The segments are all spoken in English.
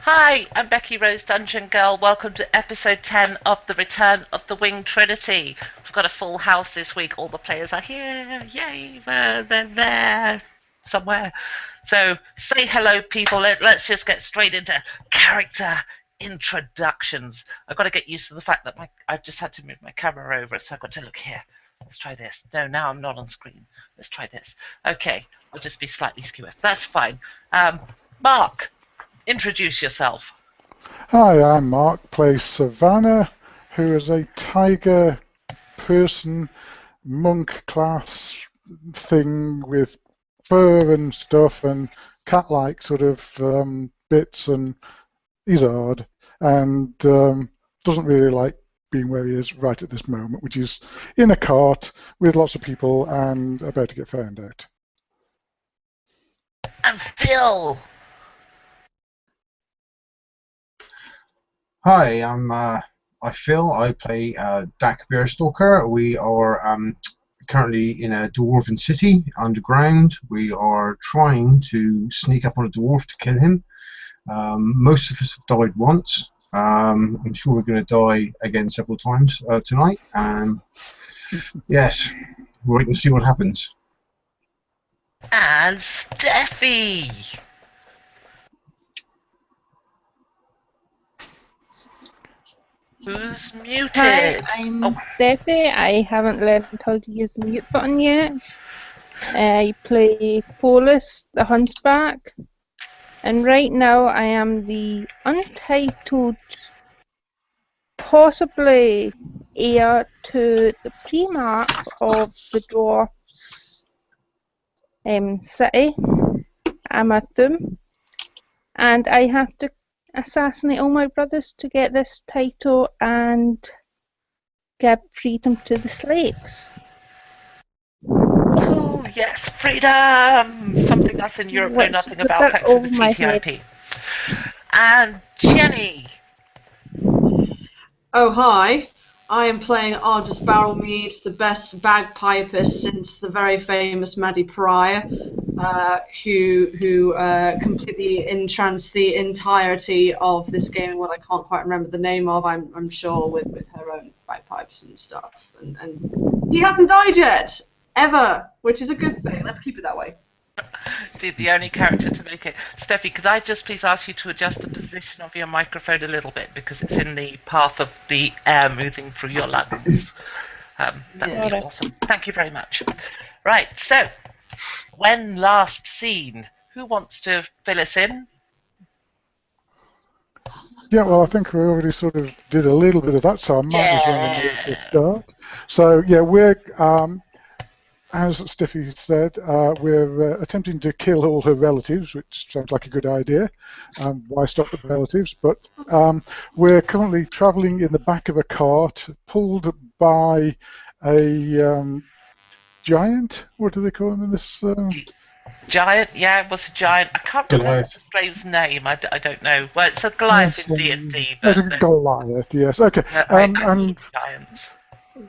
Hi, I'm Becky Rose Dungeon Girl. Welcome to episode 10 of The Return of the Winged Trinity. We've got a full house this week. All the players are here. Yay, they're there somewhere. So say hello, people. Let's just get straight into character introductions. I've got to get used to the fact that I've just had to move my camera over, so I've got to look here. Let's try this. No, now I'm not on screen. Let's try this. Okay, I'll just be slightly skew. That's fine. Mark, introduce yourself. Hi, I'm Mark, play Savannah, who is a tiger person, monk class thing with fur and stuff and cat-like sort of bits, and he's odd and doesn't really like being where he is right at this moment, which is in a cart with lots of people and about to get found out. And Phil. Hi, I'm Phil. I play Dak Bearstalker. We are currently in a dwarven city underground. We are trying to sneak up on a dwarf to kill him. Most of us have died once. I'm sure we're going to die again several times tonight. Yes, we'll wait and see what happens. And Steffi. Who's muted? Hi, I'm Steffi. I haven't learned how to use the mute button yet. I play Follis, the Hunchback, and right now I am the untitled, possibly heir to the Primarch of the Dwarfs city, Ashad Thume, and I have to assassinate all my brothers to get this title and give freedom to the slaves. Oh, yes, freedom! Something us in Europe know nothing about thanks to the TTIP. And Jenny. Oh, hi. I am playing Ardus Barrelmead, the best bagpiper since the very famous Maddie Pryor, who completely entranced the entirety of this game in what I can't quite remember the name of, I'm sure, with her own bagpipes and stuff. And he hasn't died yet, ever, which is a good thing. Let's keep it that way. Indeed, the only character to make it. Steffi, could I just please ask you to adjust the position of your microphone a little bit because it's in the path of the air moving through your lungs. That would be awesome. Thank you very much. Right, so, when last seen? Who wants to fill us in? Yeah, well, I think we already sort of did a little bit of that, so I might as well start. So, yeah, we're, as Steffi said, we're attempting to kill all her relatives, which sounds like a good idea. Why stop at relatives? But we're currently travelling in the back of a cart, pulled by a giant. What do they call him in this? Giant, yeah, it was a giant. I can't remember the slave's name. I don't know. Well, it's a Goliath in D&D. It's a Goliath, yes. Okay. And giants.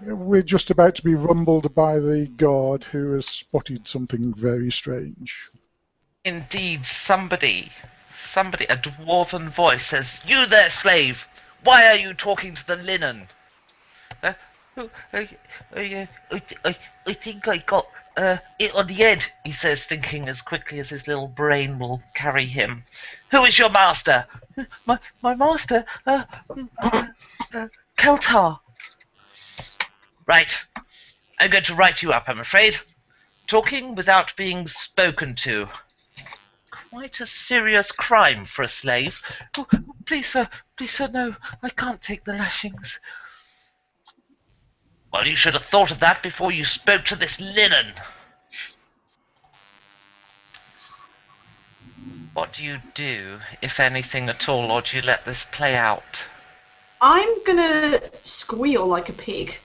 We're just about to be rumbled by the guard who has spotted something very strange. Indeed, somebody, a dwarven voice says, "You there, slave! Why are you talking to the linen?" I think I got it on the head, he says, thinking as quickly as his little brain will carry him. "Who is your master?" My master? Keltar. Right. I'm going to write you up, I'm afraid. Talking without being spoken to. Quite a serious crime for a slave. Oh, please, sir, no. I can't take the lashings. Well, you should have thought of that before you spoke to this linen. What do you do, if anything at all, or do you let this play out? I'm gonna squeal like a pig.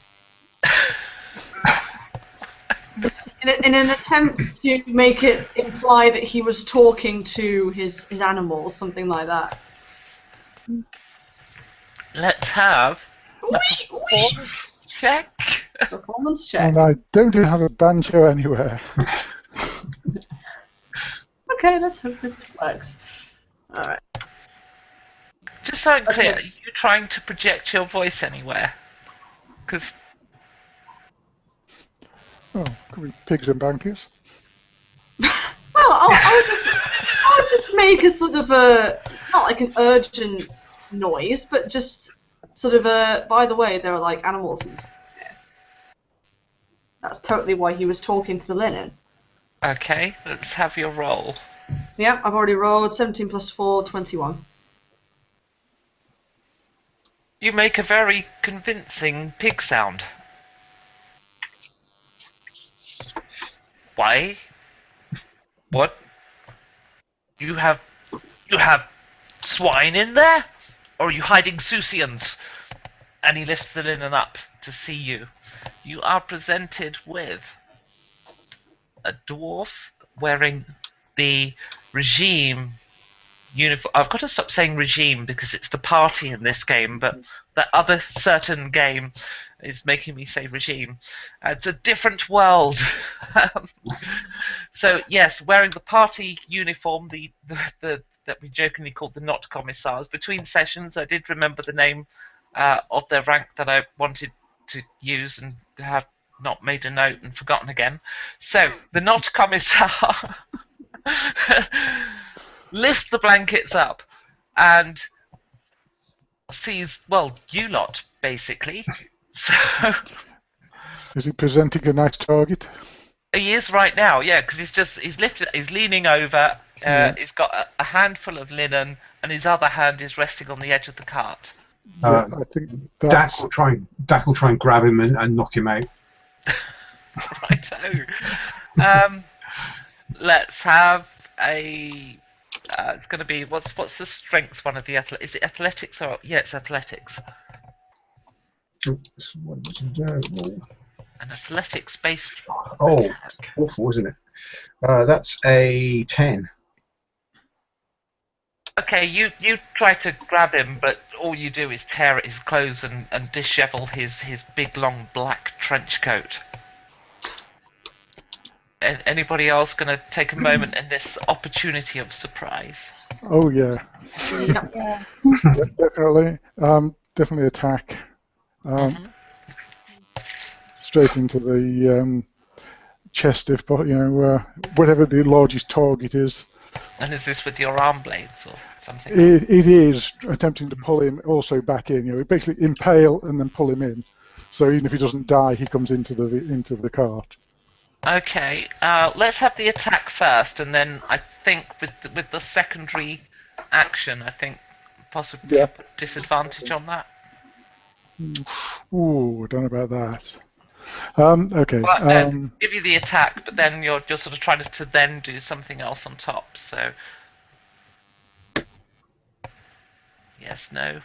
in an attempt to make it imply that he was talking to his animals, something like that. Let's have a performance check. Performance check. And I don't even have a banjo anywhere. Okay, let's hope this works. Alright. Just so I'm clear, Okay. are you trying to project your voice anywhere? Because Oh, could be pigs and bankies. Well, I'll just make a sort of a, not like an urgent noise, but just sort of a, by the way, there are like animals and stuff here. That's totally why he was talking to the linen. okay, let's have your roll. Yeah, I've already rolled 17 plus 4, 21. You make a very convincing pig sound. Why? What? You have swine in there? Or are you hiding Susians? And he lifts the linen up to see you. You are presented with a dwarf wearing the regime uniform. I've got to stop saying regime because it's the party in this game, but that other certain game is making me say regime. It's a different world. So yes, wearing the party uniform, the that we jokingly called the not commissars. Between sessions, I did remember the name of their rank that I wanted to use and have not made a note and forgotten again. So the not commissar lifts the blankets up and sees, well, you lot basically. So Is he presenting a nice target? he is right now, yeah, because he's leaning over. Yeah. He's got a handful of linen, and his other hand is resting on the edge of the cart. Yeah, I think Dak that's... will try and grab him and knock him out. Righto. Let's have a. It's going to be what's the strength one of the is it athletics or yeah, it's athletics. Oops, what did I roll? An athletics based Oh, attack. awful, isn't it? That's a 10. Okay, you try to grab him, but all you do is tear at his clothes and dishevel his big long black trench coat. Anybody else going to take a moment in this opportunity of surprise? Oh, yeah. Yep. Yeah. Definitely. Definitely attack. Mhm. Straight into the chest, if whatever the largest target is. And is this with your arm blades or something? It is attempting to pull him also back in. Basically impale and then pull him in. So even if he doesn't die, he comes into the cart. Okay, let's have the attack first, and then I think with the secondary action, I think possibly Yeah. put disadvantage on that. Ooh, I don't know about that. Okay. Well, no, give you the attack, but then you're sort of trying to then do something else on top. So yes, no.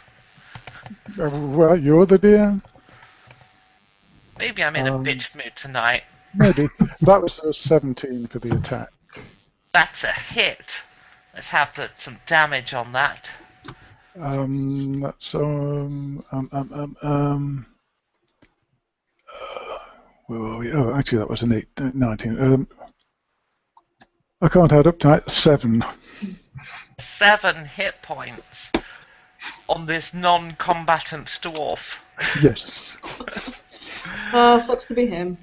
Well, you're the DM. Maybe I'm in a bitch mood tonight. Maybe. That was a 17 for the attack. That's a hit. Let's have some damage on that. That's where were we? Oh, actually, that was an 19. I can't add up to 7. 7 hit points on this non-combatant dwarf. Yes. Sucks to be him.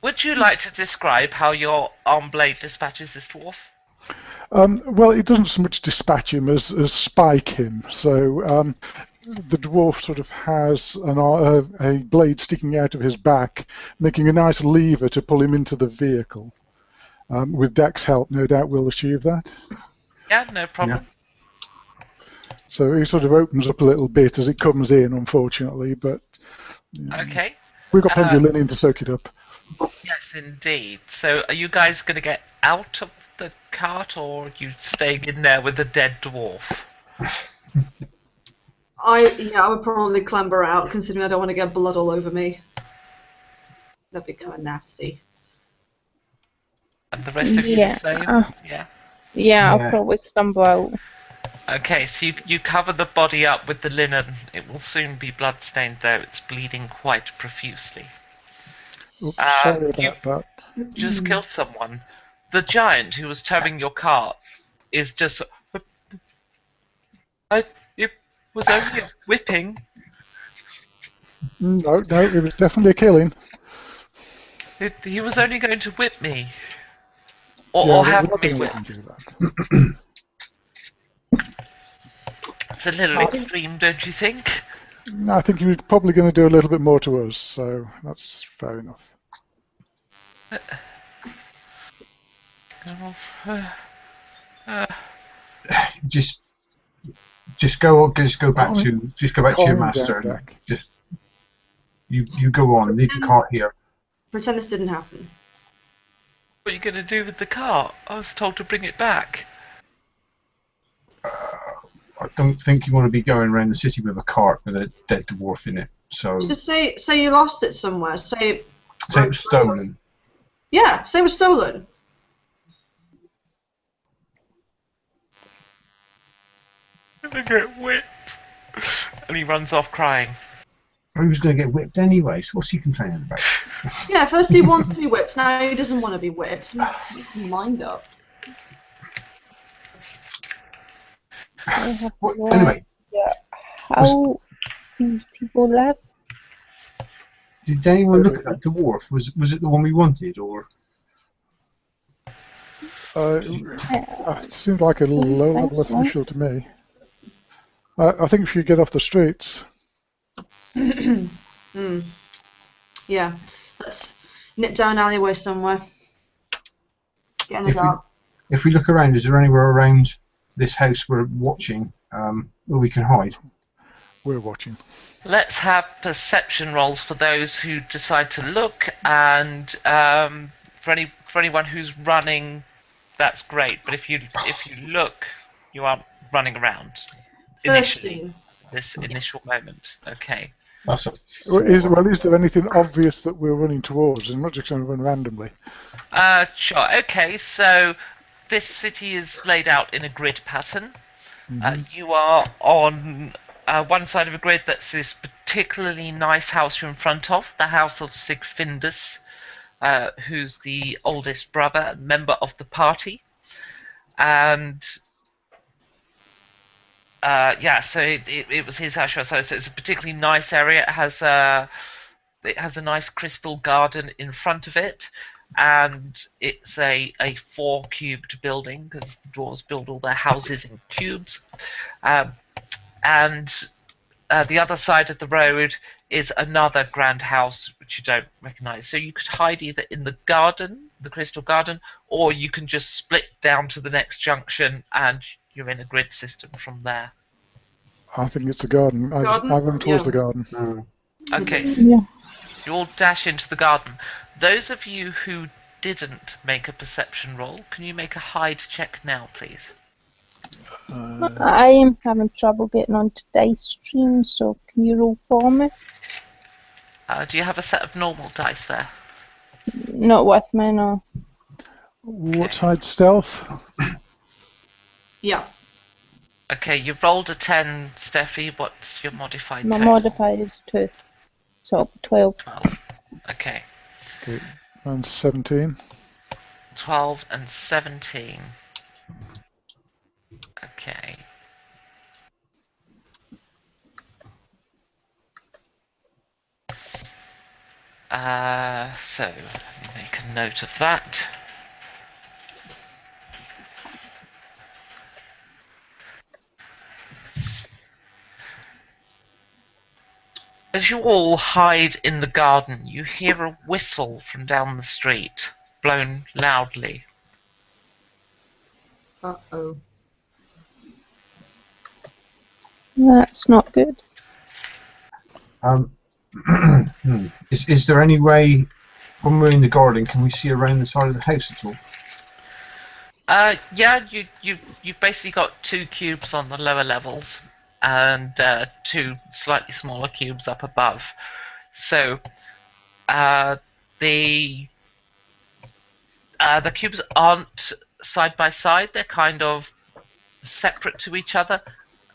Would you like to describe how your arm blade dispatches this dwarf? Well, it doesn't so much dispatch him as spike him. So the dwarf sort of has a blade sticking out of his back, making a nice lever to pull him into the vehicle. With Dak's help, no doubt we'll achieve that. Yeah, no problem. Yeah. So he sort of opens up a little bit as it comes in, unfortunately, but Okay. we've got plenty of linen to soak it up. Yes, indeed. So are you guys going to get out of the cart, or are you staying in there with the dead dwarf? I would probably clamber out, considering I don't want to get blood all over me. That'd be kind of nasty. And the rest of you Yeah. the same? Yeah. Yeah, I'll probably stumble out. Okay, so you cover the body up with the linen. It will soon be blood-stained, though. It's bleeding quite profusely. Oops, sorry about that. Just killed someone. The giant who was towing your cart is just... was only a whipping. No, it was definitely a killing. He was only going to whip me. Yeah, Or but we're have not me going to let whipped. him do that. It's a little extreme, don't you think? No, I think he was probably going to do a little bit more to us, so that's fair enough. Just go back to your Calm down, master and Dak. just you go on. Leave the cart here. Pretend this didn't happen. What are you going to do with the cart? I was told to bring it back. I don't think you want to be going around the city with a cart with a dead dwarf in it. So Just say you lost it somewhere. Say it was stolen. Yeah, say it was stolen. I'm going to get whipped. And he runs off crying. Or he was going to get whipped anyway. So what's he complaining about? Yeah, first he wants to be whipped, now he doesn't want to be whipped. Make his mind up. I have Well, no anyway, idea how these people live. did anyone look at that dwarf? Was it the one we wanted, or It seemed like a low-level Thanks, Mike. official to me. I think if you get off the streets. Yeah, let's nip down an alleyway somewhere. Get in the dark. if we look around, is there anywhere around this house we're watching where we can hide? We're watching. Let's have perception rolls for those who decide to look, and for anyone who's running, that's great. But if you look, you aren't running around. 13. This initial moment. Okay. That's a Is there anything obvious that we're running towards? I'm not just going to run randomly. Sure. Okay. So this city is laid out in a grid pattern. You are on one side of a grid that's this particularly nice house you're in front of, the house of Sigfindus, who's the oldest brother, member of the party. And so it was his house. So it's a particularly nice area. It has a nice crystal garden in front of it, and it's a 4-cubed building because the dwarves build all their houses in cubes. And the other side of the road is another grand house which you don't recognise. So you could hide either in the garden, the crystal garden, or you can just split down to the next junction and you're in a grid system from there. I think it's the garden. I run towards the garden. Okay, Yeah. you all dash into the garden. Those of you who didn't make a perception roll, can you make a hide check now, please? I am having trouble getting onto dice stream, so can you roll for me? Do you have a set of normal dice there? Not with me, no. What's hide stealth? Yeah. Okay, you've rolled a 10, Steffi. What's your modified My total? modifier is 2, so 12. 12. Okay. Okay, and 17. 12 and 17. Okay. So, let me make a note of that. As you all hide in the garden, you hear a whistle from down the street, blown loudly. Uh-oh. That's not good. Is there any way, when we're in the garden, can we see around the side of the house at all? Yeah, you've basically got 2 cubes on the lower levels and 2 slightly smaller cubes up above. So the cubes aren't side by side; they're kind of separate to each other,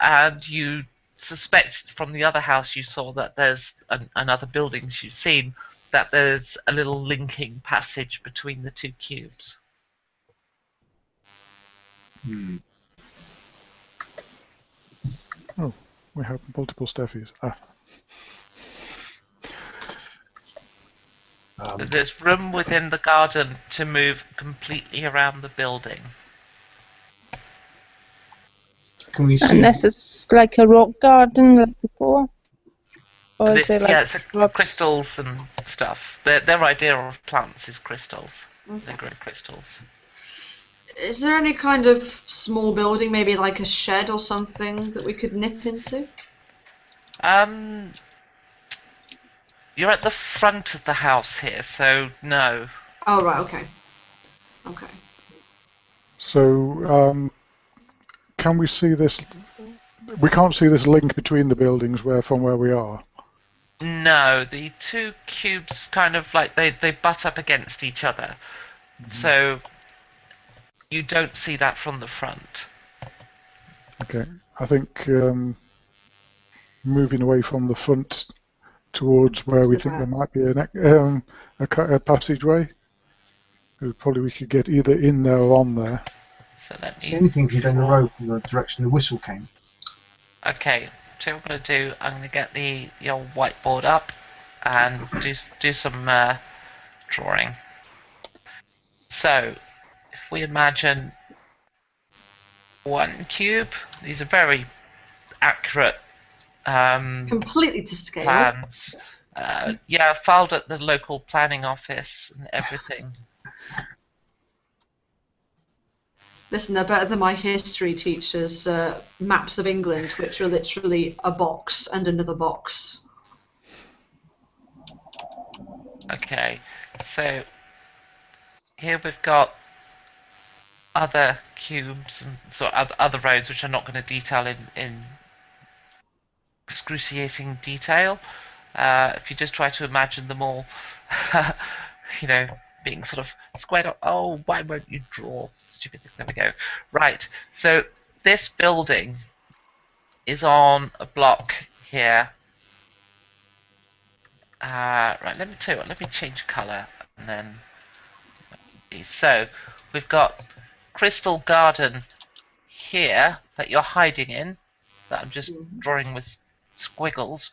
and you suspect from the other house you saw that there's another buildings you've seen that there's a little linking passage between the 2 cubes. Oh. We have multiple Steffies. Ah, There's room within the garden to move completely around the building. Can we see? And this is like a rock garden like before? Or is it like Yeah, it's shrubs? crystals and stuff. Their idea of plants is crystals. They grow crystals. Is there any kind of small building, maybe like a shed or something, that we could nip into? You're at the front of the house here, so no. Oh, right, okay. Okay. so can we see this? We can't see this link between the buildings from where we are. No, the two cubes kind of like they butt up against each other. So you don't see that from the front. Okay, I think moving away from the front towards where we think there might be a passageway. Probably we could get either in there or on there. So let See me. anything from down the road from the direction the whistle came? Okay, so what I'm going to do, I'm going to get the old whiteboard up and do some drawing. So, if we imagine one cube, these are very accurate Completely to scale. plans. Yeah, filed at the local planning office and everything. Listen, they're better than my history teacher's maps of England, which are literally a box and another box. Okay, so here we've got other cubes and sort of other roads, which I'm not going to detail in excruciating detail. If you just try to imagine them all, you know, being sort of squared up. Oh, why won't you draw? Stupid thing. There we go. Right. So this building is on a block here. Right. Let me tell you what. Let me change colour and then. So we've got Crystal Garden here that you're hiding in. That I'm just drawing with squiggles.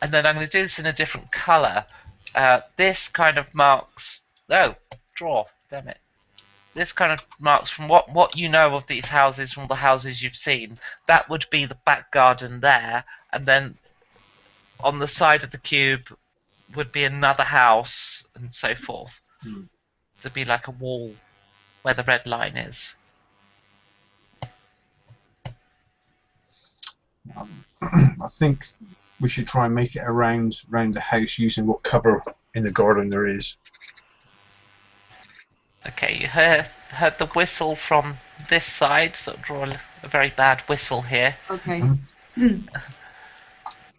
And then I'm going to do this in a different colour. This kind of marks. Oh, draw. Damn it. This kind of marks from what you know of these houses, from the houses you've seen. That would be the back garden there, and then on the side of the cube would be another house, and so forth. To be like a wall where the red line is. I think we should try and make it around the house using what cover in the garden there is. Okay, you heard the whistle from this side, so draw a very bad whistle here. Okay.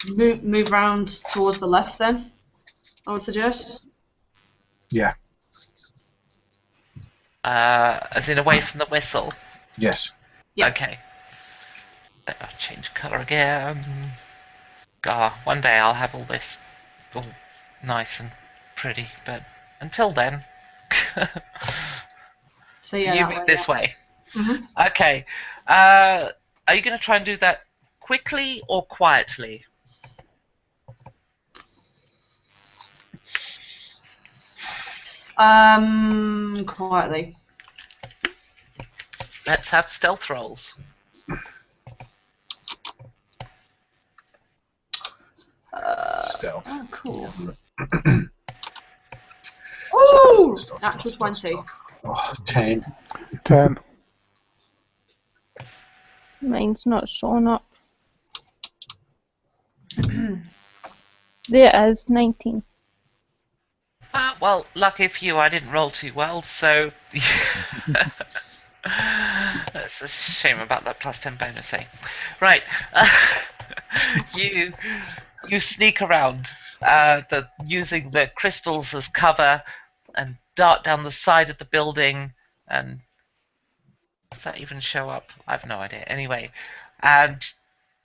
Move round towards the left then, I would suggest. Yeah. As in away from the whistle. Yes. Yeah. Okay. I'll change colour again. One day I'll have all this all nice and pretty, but until then. So yeah, you that move way, this yeah. way. Mm-hmm. Okay. Are you going to try and do that quickly or quietly? Quietly. Let's have stealth rolls. Stealth. Oh, cool. Ooh! Natural 20. Oh, 10. 10. Mine's not showing up. There it is, 19. Well, lucky for you, I didn't roll too well, so that's a shame about that plus 10 bonus, eh? Right, you sneak around, using the crystals as cover, and dart down the side of the building, and does that even show up? I have no idea. Anyway, and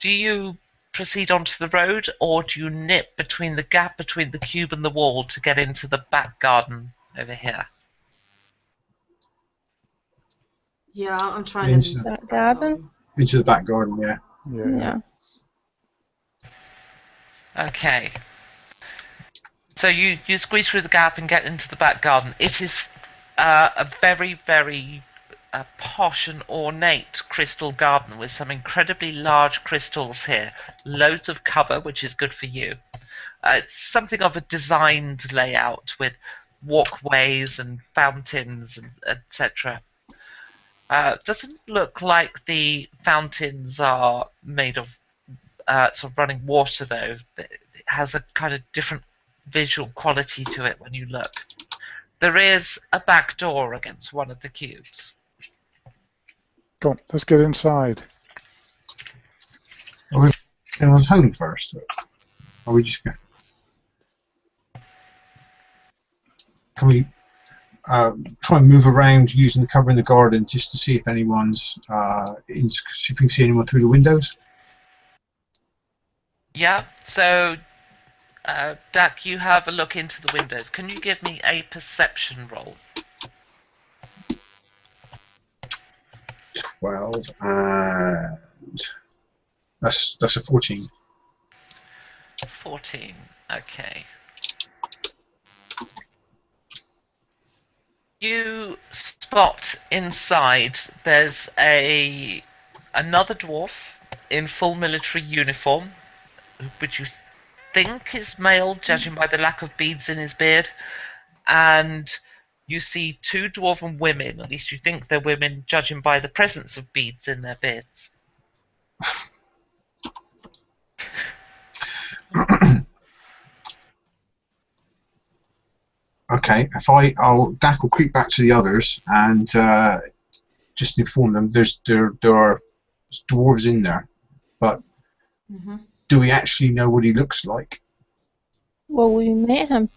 do you proceed onto the road, or do you nip between the gap between the cube and the wall to get into the back garden over here? Yeah, I'm trying Into to. That garden? Into the back garden, yeah. Yeah. Okay. So you squeeze through the gap and get into the back garden. It is a very, very posh and ornate crystal garden with some incredibly large crystals here. Loads of cover, which is good for you. It's something of a designed layout with walkways and fountains, and etc. Doesn't look like the fountains are made of sort of running water, though. It has a kind of different visual quality to it when you look. There is a back door against one of the cubes. Come on, let's get inside. Are we going home first? Or are we just going? Can we try and move around using the cover in the garden just to see if anyone's see if we can see anyone through the windows? Yeah, so Dak, you have a look into the windows. Can you give me a perception roll? 12 and that's a 14. 14. Okay. You spot inside there's another dwarf in full military uniform, which you think is male, judging by the lack of beads in his beard, and you see two dwarven women, at least you think they're women, judging by the presence of beads in their beards. Okay, Dak will creep back to the others and just inform them there are dwarves in there, but do we actually know what he looks like? Well, we met him.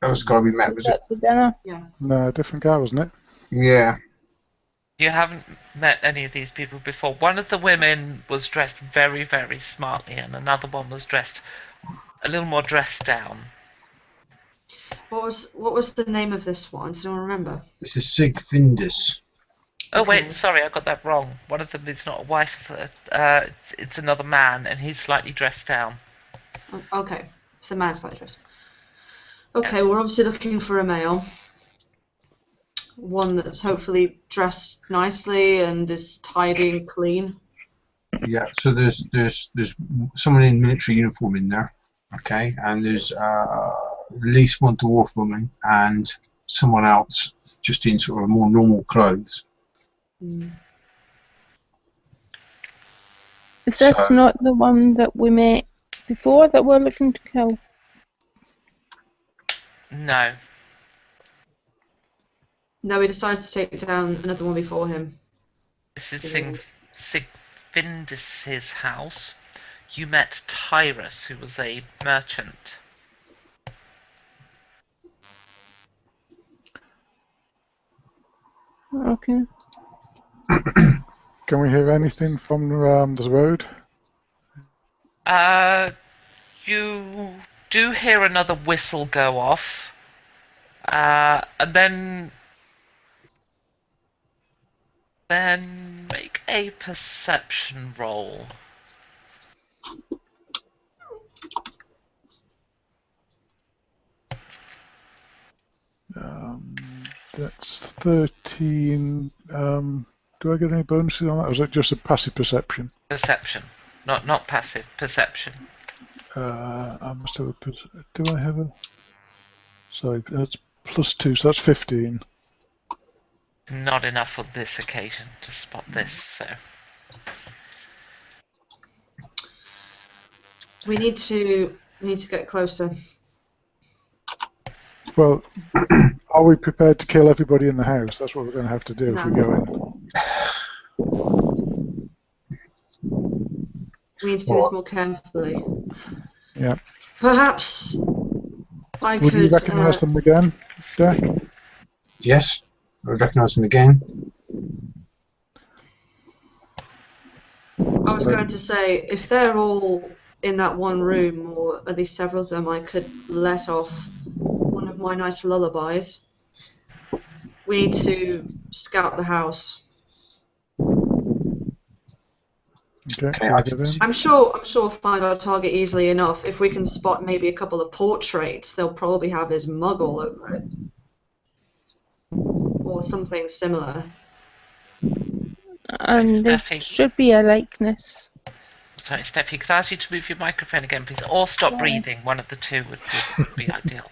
That was the guy we met, was it? At the dinner. Yeah. No, different guy, wasn't it? Yeah. You haven't met any of these people before. One of the women was dressed very, very smartly, and another one was dressed a little more dressed down. What was the name of this one? Does anyone remember? This is Sigfindus. Oh Okay. wait, sorry, I got that wrong. One of them is not a wife; it's another man, and he's slightly dressed down. Okay, it's a man slightly dressed. Okay, we're obviously looking for a male. One that's hopefully dressed nicely and is tidy and clean. Yeah. So there's someone in military uniform in there. Okay, and there's at least one dwarf woman and someone else just in sort of more normal clothes. Is this So- not the one that we met before that we're looking to kill? No, No, he decides to take down another one before him. this is Sigfindus' house. You met Tyrus, who was a merchant. Okay. Can we hear anything from the road? You do hear another whistle go off, and then make a perception roll. That's 13. Do I get any bonuses on that, or is it just a passive perception? Perception, not passive perception. I must have a. Do I have a? Sorry, that's +2, so that's 15. Not enough for this occasion to spot this. So We need to get closer. Well, are we prepared to kill everybody in the house? That's what we're going to have to do if we go in. We need to do this more carefully. Yeah. Perhaps I Would you could. recognise them again, Dak? Yes, I recognise them again. I was going to say, if they're all in that one room, or at least several of them, I could let off one of my nice lullabies. We need to scout the house. Okay, Okay, shall I we go can then? see. I'm sure we'll find our target easily enough. If we can spot maybe a couple of portraits, they'll probably have his mug all over it. Or something similar. And there Steffi. should be a likeness. Sorry, Steffi, could I ask you to move your microphone again, please? Or stop breathing. One of the two would be ideal.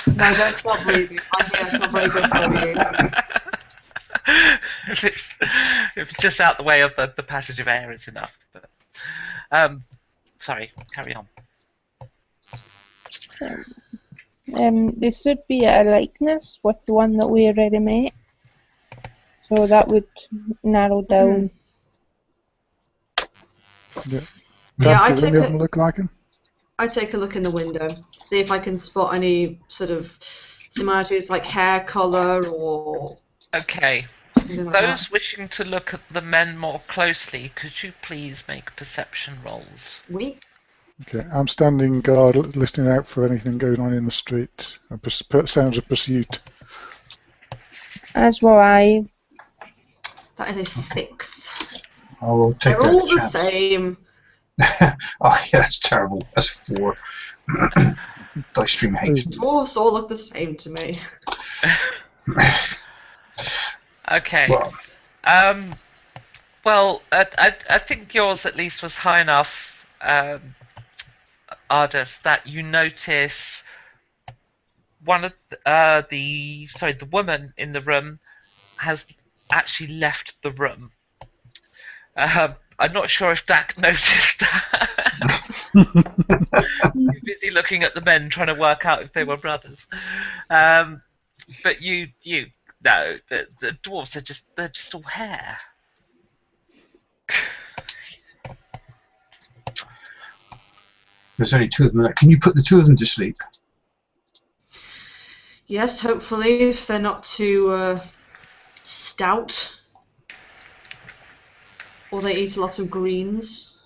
No, don't stop breathing. My hair's not very good for you. if it's just out the way of the passage of air is enough. But, sorry, carry on. There should be a likeness with the one that we already met. So that would narrow down. Yeah. Yeah, Dad, do any of them look like him? I take a look in the window to see if I can spot any sort of similarities, like hair color or Okay. something like Those that. wishing to look at the men more closely, could you please make perception rolls? We? Okay, I'm standing guard, listening out for anything going on in the street. Sounds of pursuit. As will I. That is a 6. I will take They're that all the chance. same. Oh yeah, that's terrible. That's 4. Dice stream hates me. Dwarves all look the same to me. Okay. Well, Well, I think yours at least was high enough, Ardus, that you notice one of the woman in the room has actually left the room. I'm not sure if Dak noticed that. He's busy looking at the men, trying to work out if they were brothers. But you no, the dwarves they're just all hair. there's only 2 of them. Can you put the 2 of them to sleep? Yes, hopefully, if they're not too stout. Or they eat a lot of greens.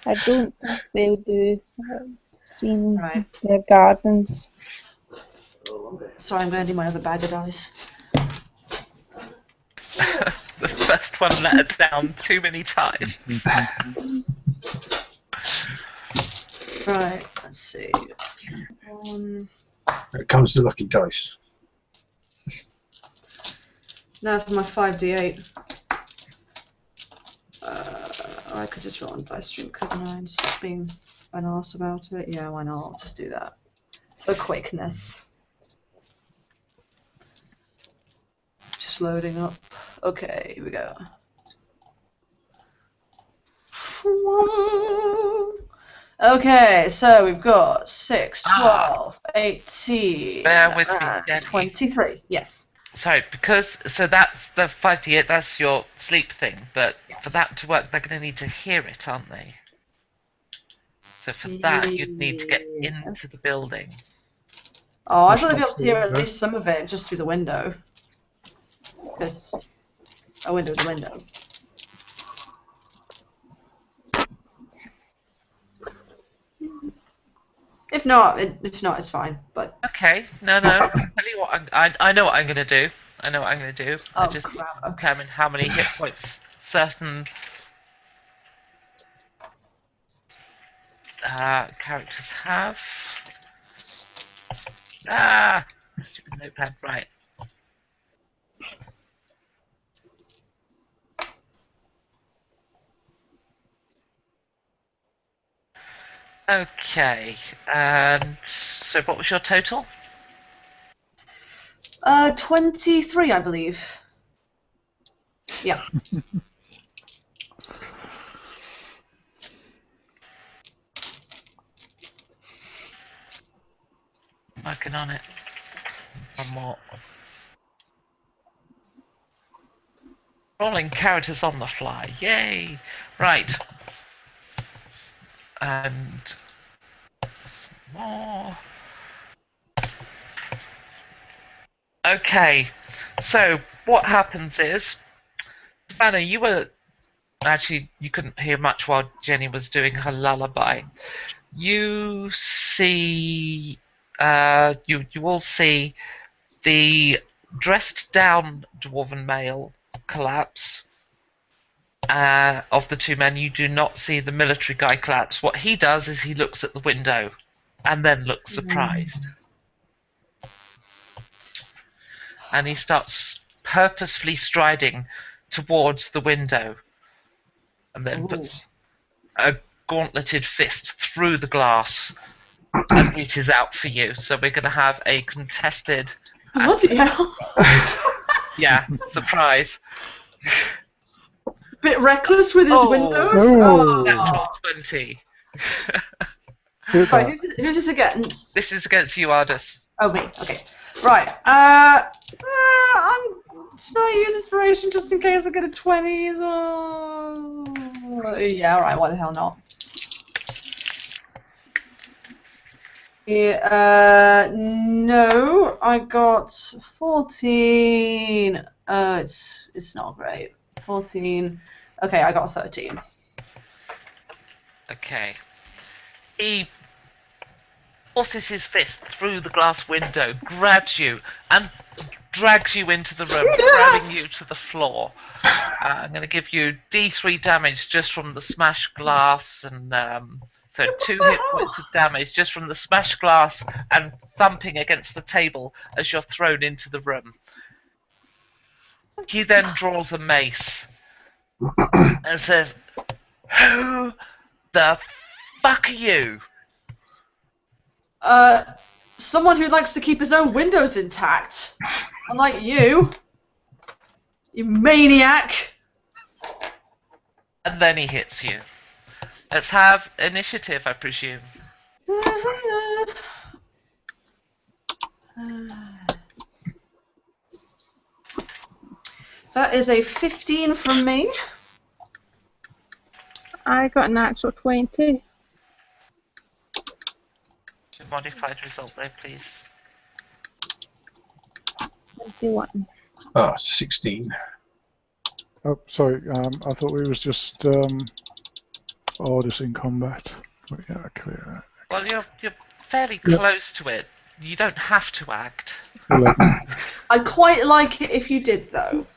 I don't think they'll do. Seen Right. their gardens. Sorry, I'm going to do my other bag of dice. The first one let her down too many times. Right, let's see. Here comes the lucky dice. Now for my 5d8. I could just roll on dice stream, couldn't I? And stop being an arse about it. Yeah, why not? I'll just do that. For quickness. Just loading up. Okay, here we go. Okay, so we've got 6, 12, 18, Bear with me, and Jenny. 23. Yes. Sorry, so that's the 5d8, that's your sleep thing, but Yes. for that to work, they're going to need to hear it, aren't they? So for that, you'd need to get into the building. Oh, I thought they'd be able to hear at least some of it just through the window. Because a window's a window. If not, it's fine. But Okay, no. Tell you what, I know what I'm going to do. I know what I'm going to do. I oh just crap! Okay. determine how many hit points certain characters have. Stupid notepad. Right. Okay, and so what was your total? 23, I believe. Yeah. Working on it. One more. Rolling characters on the fly. Yay! Right. And some more. Okay. So what happens is, Savannah, you couldn't hear much while Jenny was doing her lullaby. You see, you all see The dressed down dwarven male collapse. Of the two men, you do not see the military guy collapse. What he does is he looks at the window and then looks surprised. And he starts purposefully striding towards the window and then puts a gauntleted fist through the glass and reaches out for you. So we're going to have a contested... Bloody hell. Yeah, surprise. Bit reckless with his windows. Oh. Natural 20. Did Sorry, that. who's this against? This is against you, Ardus. Oh, me. Okay. Right. I'm should I use inspiration just in case I get a 20 as well? Yeah, alright, why the hell not? Yeah, no, I got 14. It's not great. 14. Okay, I got 13. Okay. He forces his fist through the glass window, grabs you, and drags you into the room, throwing you to the floor. I'm going to give you D3 damage just from the smashed glass, and so 2 hit points of damage just from the smashed glass and thumping against the table as you're thrown into the room. He then draws a mace and says, "Who the fuck are you?" Someone who likes to keep his own windows intact. Unlike you. You maniac. And then he hits you. Let's have initiative, I presume. That is a 15 from me. I got an actual 20. Modified result there, please. 21. 16. Oh, sorry. I thought we was just orders in combat. But yeah, clear that. Well, you're fairly close to it. You don't have to act. 11. I'd quite like it if you did, though.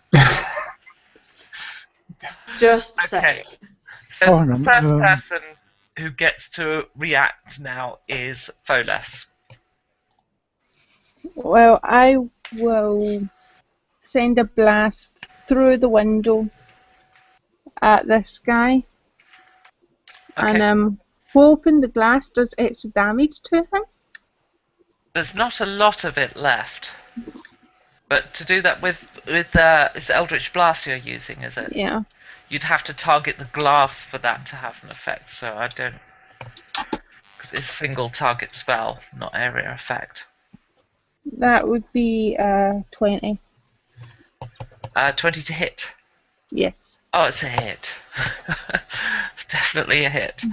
Just say. Okay. So hang the on, first person who gets to react now is Foles. Well, I will send a blast through the window at this guy. Okay. And I'm hoping the glass does extra damage to him. There's not a lot of it left. But to do that with it's Eldritch Blast you're using, is it? Yeah. You'd have to target the glass for that to have an effect, so I don't... Because it's a single target spell, not area effect. That would be 20. 20 to hit. Yes. Oh, it's a hit. Definitely a hit.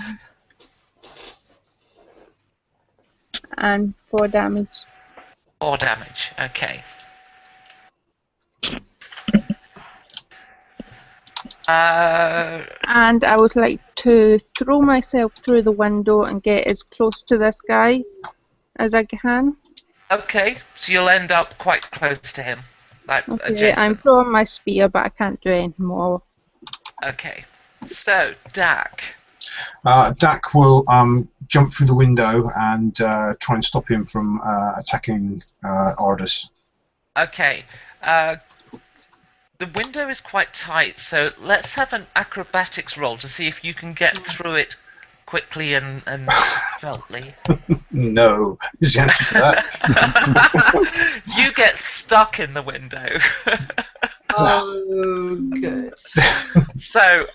And 4 damage. 4 damage, okay. And I would like to throw myself through the window and get as close to this guy as I can. Okay, so you'll end up quite close to him. Like Okay, adjacent. I'm throwing my spear, but I can't do any more. Okay, so Dak. Dak will jump through the window and try and stop him from attacking Ardus. Okay, the window is quite tight, so let's have an acrobatics roll to see if you can get through it quickly and stealthily. No, is the answer to that. You get stuck in the window. Oh, good. So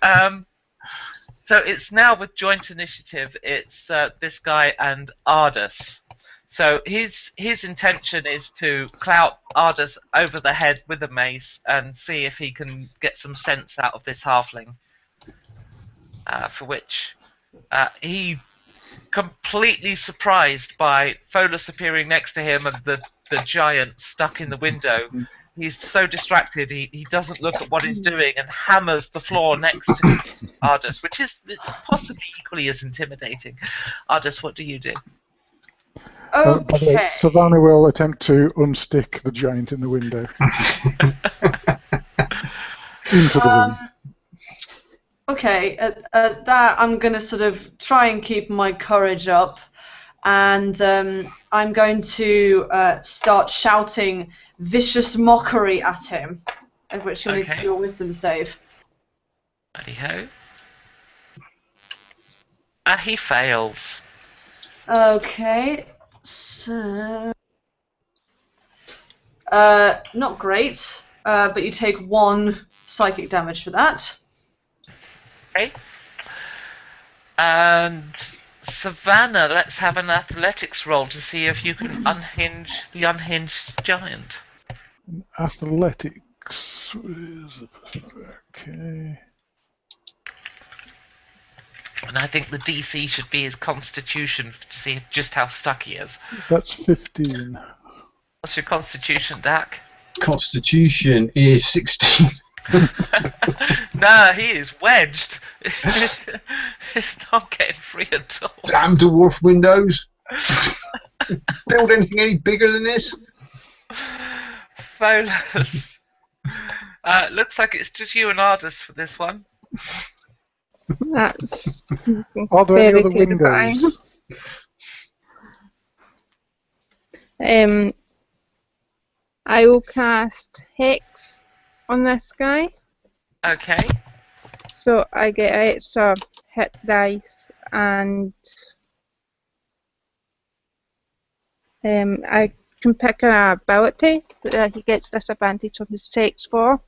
it's now with joint initiative. It's this guy and Ardus. So his intention is to clout Ardus over the head with a mace and see if he can get some sense out of this halfling. For which he, completely surprised by Foles appearing next to him and the giant stuck in the window. He's so distracted he doesn't look at what he's doing and hammers the floor next to Ardus, which is possibly equally as intimidating. Ardus, what do you do? By the way, Okay. Savannah will attempt to unstick the giant in the window into the room. Okay, at that I'm going to sort of try and keep my courage up, and I'm going to start shouting vicious mockery at him, at which he'll need to Okay. do a wisdom save. Righty-ho. He fails. Okay, so... not great, but you take 1 psychic damage for that. Okay. And Savannah, let's have an athletics roll to see if you can unhinge the unhinged giant. Athletics. Okay. And I think the DC should be his constitution to see just how stuck he is. That's 15. What's your constitution, Dak? Constitution is 16. Nah, he is wedged. He's not getting free at all. Damn dwarf windows. Build anything any bigger than this? Folus. Looks like it's just you and Ardis for this one. That's Are there any very other terrifying. windows? I will cast Hex on this guy. Okay. So I get an extra hit dice, and I can pick an ability that he gets disadvantage on his checks for.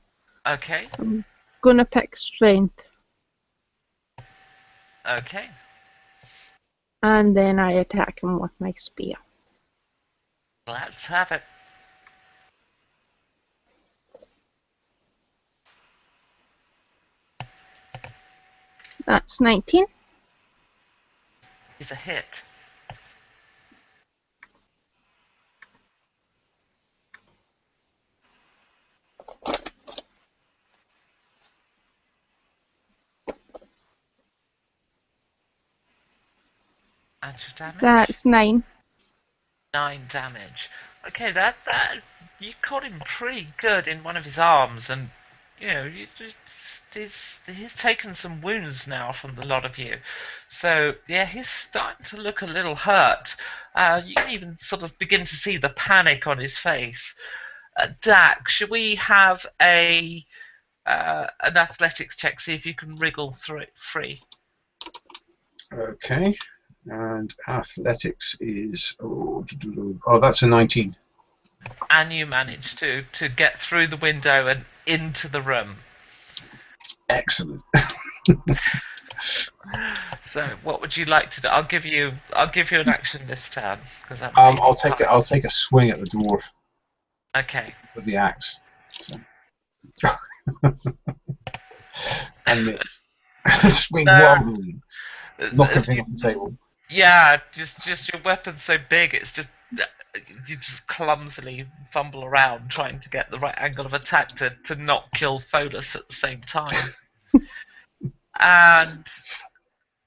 Okay. I'm gonna pick Strength, Okay. and then I attack him with my spear. Let's have it. That's 19. Is a hit. And your damage? That's 9. 9 damage. Okay, that you caught him pretty good in one of his arms, and you know he's taken some wounds now from the lot of you. So yeah, he's starting to look a little hurt. You can even sort of begin to see the panic on his face. Dak, should we have an athletics check? See if you can wriggle through it free. Okay. And athletics is that's a 19. And you manage to get through the window and into the room. Excellent. So, what would you like to do? I'll give you an action this turn because I'll take a swing at the dwarf Okay. with the axe. So. And swing wildly, knock everything off the table. Yeah, just your weapon's so big, it's just you just clumsily fumble around trying to get the right angle of attack to not kill Folus at the same time. And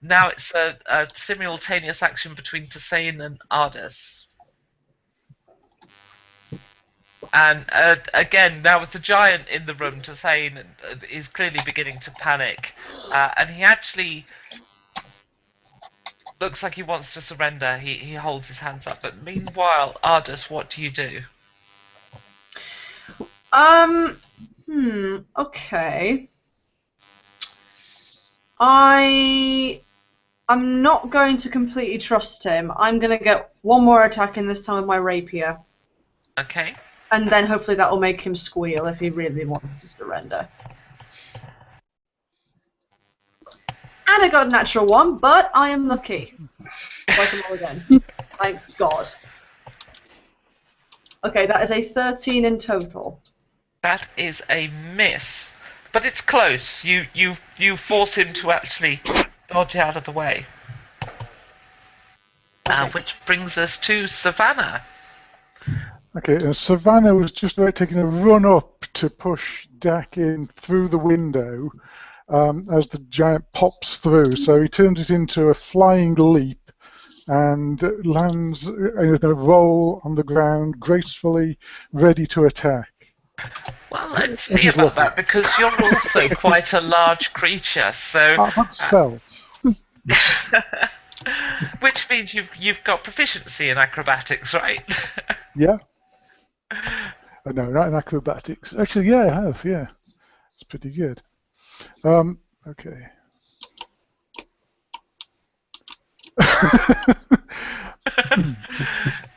now it's a simultaneous action between Tassain and Ardis. And again, now with the giant in the room, Tassain is clearly beginning to panic. And he actually looks like he wants to surrender. He holds his hands up. But meanwhile, Ardis, what do you do? Okay. I'm not going to completely trust him. I'm going to get one more attack in, this time with my rapier. Okay. And then hopefully that will make him squeal if he really wants to surrender. And I got a natural 1, but I am lucky. So I can roll again. Thank God. Okay, that is a 13 in total. That is a miss. But it's close. You force him to actually dodge out of the way. Okay. Which brings us to Savannah. Okay, and Savannah was just about taking a run up to push Dak in through the window as the giant pops through. So he turns it into a flying leap and lands in a roll on the ground gracefully, ready to attack. Well, let's If see he's about lucky. that, because you're also quite a large creature, so That's felt. which means you've got proficiency in acrobatics, right? Yeah. No, not in acrobatics. Actually, yeah, I have. Yeah, it's pretty good. Okay.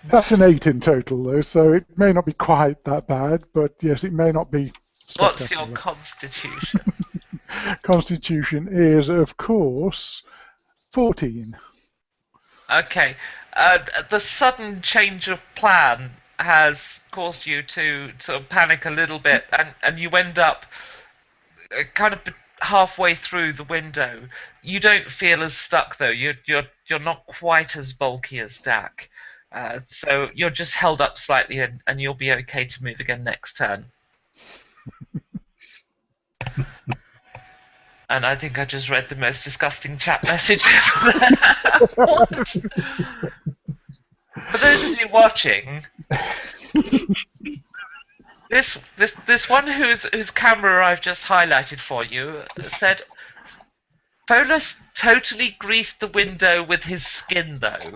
That's an 8 in total, though, so it may not be quite that bad, but yes, it may not be What's your spectacular. constitution? Constitution is, of course, 14. Okay. The sudden change of plan has caused you to sort of panic a little bit, and you end up kind of halfway through the window. You don't feel as stuck though. You're not quite as bulky as Dak, so you're just held up slightly, and you'll be okay to move again next turn. And I think I just read the most disgusting chat message ever. What? For those of you watching, this one whose camera I've just highlighted for you said, Polis totally greased the window with his skin, though.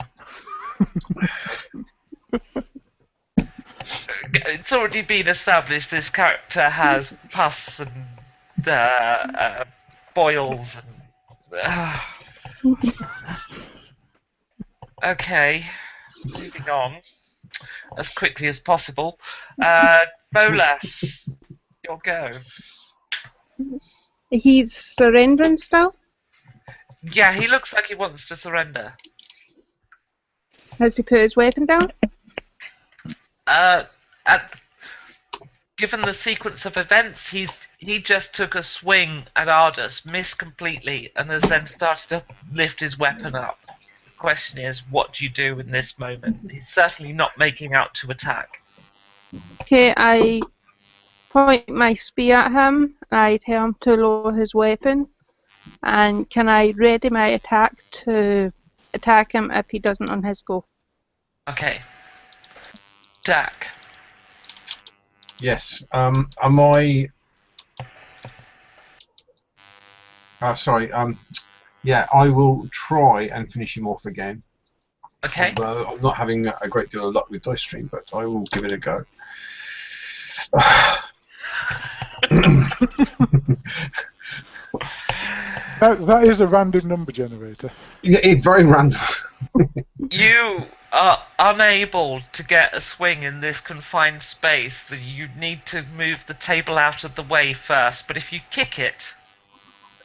It's already been established this character has pus and boils and. Okay, moving on as quickly as possible. Bolas, your go. He's surrendering still? Yeah, he looks like he wants to surrender. Has he put his weapon down? Given the sequence of events, he just took a swing at Ardus, missed completely, and has then started to lift his weapon up. The question is, what do you do in this moment? He's certainly not making out to attack. Okay, I point my spear at him, and I tell him to lower his weapon. And can I ready my attack to attack him if he doesn't on his go? Okay. Dak. Yes. Am I? Sorry. Yeah, I will try and finish him off again. Okay. Although I'm not having a great deal of luck with Dice Stream, but I will give it a go. That is a random number generator. Yeah, it's very random. You are unable to get a swing in this confined space. That you need to move the table out of the way first. But if you kick it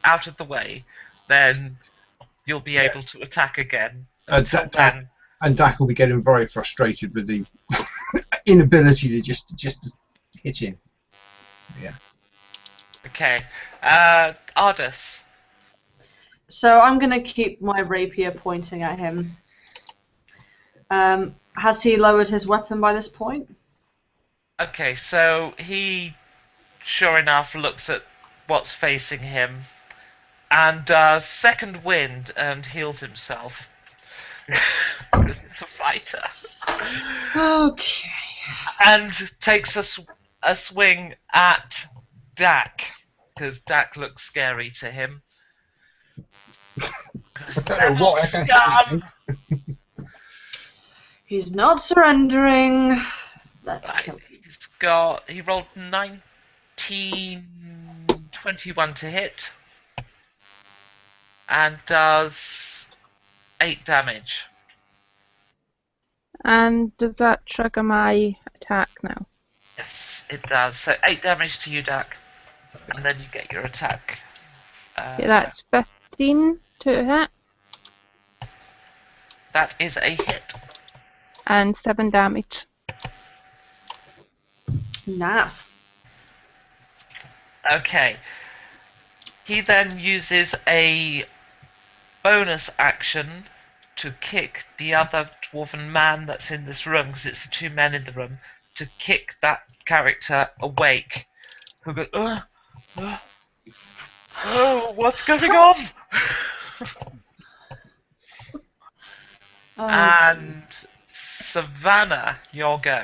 out of the way, then you'll be able to attack again. Until then, and Dak will be getting very frustrated with the inability to just hit him. Yeah. okay. Ardus. So I'm going to keep my rapier pointing at him. Has he lowered his weapon by this point? Okay, so he, sure enough, looks at what's facing him and does second wind and heals himself. Because it's a fighter. Okay. And takes a swing at Dak, because Dak looks scary to him. He's not surrendering. Let's kill him. He rolled 1921 to hit. And does 8 damage. And does that trigger my attack now? Yes, it does. So 8 damage to you, Dak. And then you get your attack. Okay, that's 15 to hit. That is a hit. And 7 damage. Nice. Okay. He then uses a bonus action to kick the other dwarven man that's in this room, because it's the 2 men in the room, to kick that character awake. Who goes, oh, what's going on? And Savannah, your go.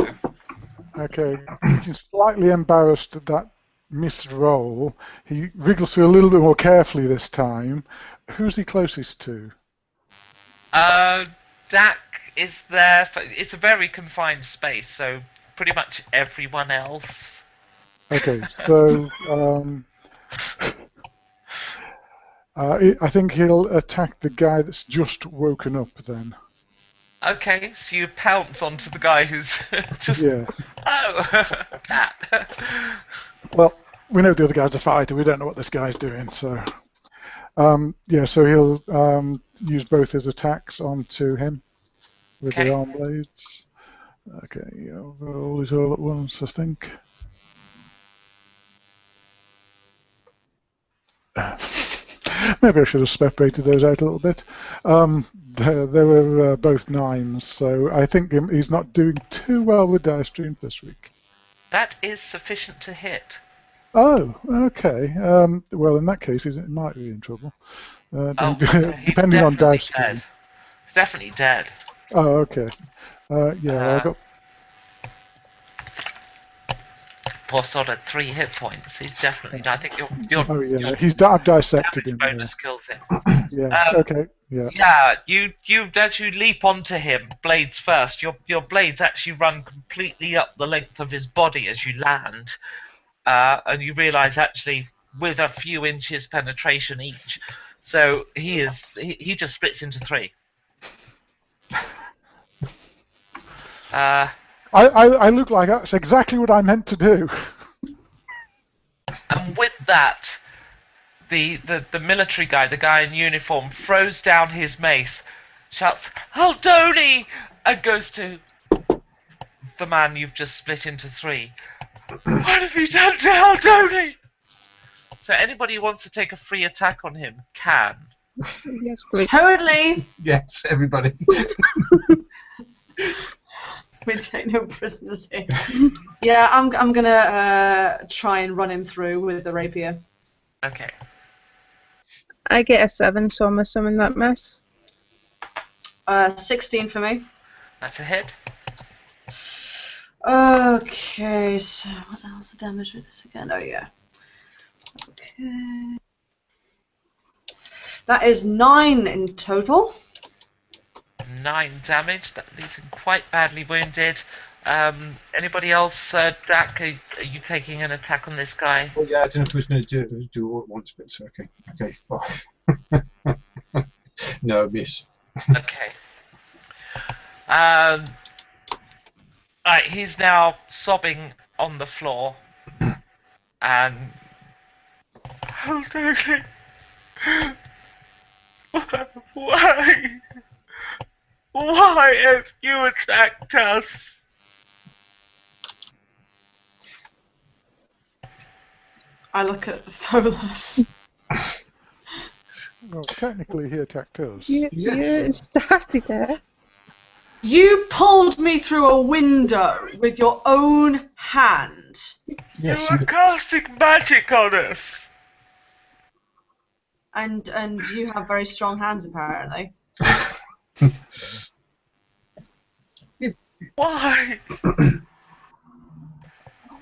Okay, looking slightly embarrassed at that missed roll, he wriggles through a little bit more carefully this time. Who's he closest to? Dak is there. It's a very confined space, so pretty much everyone else. Okay, so I think he'll attack the guy that's just woken up then. Okay, so you pounce onto the guy who's just. Yeah. Oh, cat. Well, we know the other guy's a fighter. We don't know what this guy's doing, so yeah. So he'll use both his attacks onto him with the Okay. arm blades. Okay, I'll roll these all at once, I think. Maybe I should have separated those out a little bit. They were both 9s, so I think he's not doing too well with dice streams this week. That is sufficient to hit. Oh, okay. Well, in that case, he might be in trouble. Depending on dice stream. He's definitely dead. Oh, okay. Yeah, well, I got. Poor sod had 3 hit points. He's definitely. I think you're Oh yeah, I've dissected him. bonus kills him. Yeah. Okay. Yeah. Yeah, you as you leap onto him, blades first. Your blades actually run completely up the length of his body as you land, and you realise actually with a few inches penetration each, so he just splits into 3. I look like that's exactly what I meant to do. And with that, the military guy, the guy in uniform, throws down his mace, shouts, "Haldoni!" and goes to the man you've just split into 3. What have you done to Haldoni? So anybody who wants to take a free attack on him can. Yes, please. Totally. Yes, everybody. We take no prisoners here. Yeah, I'm gonna try and run him through with the rapier. Okay. I get a 7, so I'm assuming that miss. 16 for me. That's a hit. Okay, so what else the damage with this again? Oh yeah. Okay. That is 9 in total. 9 damage. That leaves him quite badly wounded. Anybody else? Jack, are you taking an attack on this guy? Well, yeah, I don't know if we was going to do all at once, but it's okay. Okay, fine. No, miss. Okay. Right, he's now sobbing on the floor, and Haldoni, why? Why have you attacked us? I look at Tholas. Well, technically, he attacked us. You started it. You pulled me through a window with your own hand. Yes, You were casting magic on us. And you have very strong hands, apparently. Why?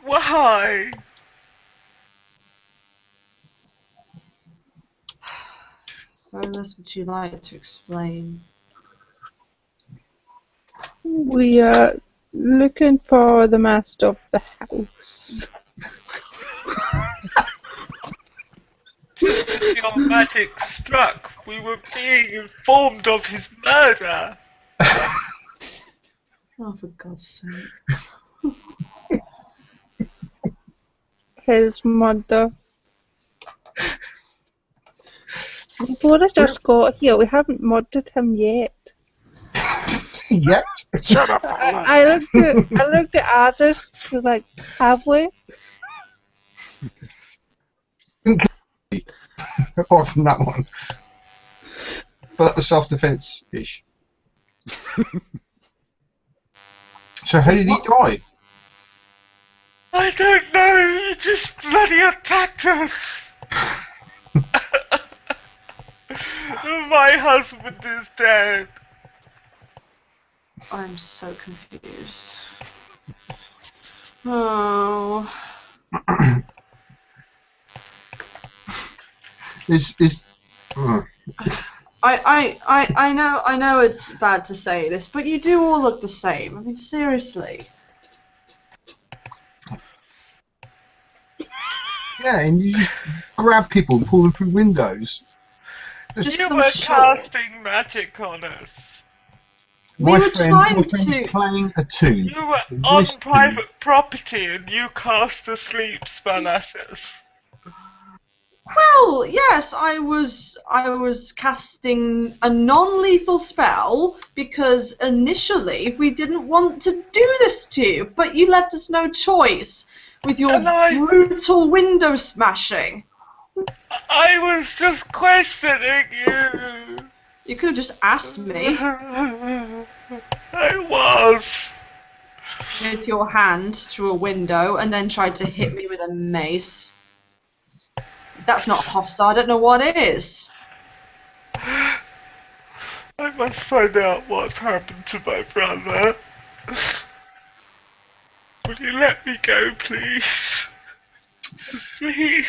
Why? Tholas, would you like to explain? We are looking for the master of the house. Your magic struck. We were being informed of his murder. Oh, for God's sake. His mother. We've only just got here. We haven't murdered him yet. Yep. Shut up! I looked at Addis to like, have we? Apart from that one. But that was self-defense-ish. So how did he die? I don't know. He just bloody attacked us. My husband is dead. I'm so confused. Oh. Is I know it's bad to say this, but you do all look the same. I mean, seriously. yeah, and you just grab people and pull them through windows. Just You some were sort. casting magic on us. We My were friend trying is to. playing a tune. You were A on nice tune. private property and you cast a sleep spell at us. Well, yes, I was casting a non-lethal spell because initially we didn't want to do this to you, but you left us no choice with your And I brutal window smashing. was just questioning you. You could have just asked me I was. with your hand through a window and then tried to hit me with a mace. That's not hostile. I don't know what is. I must find out what's happened to my brother. Will you let me go, please? Please.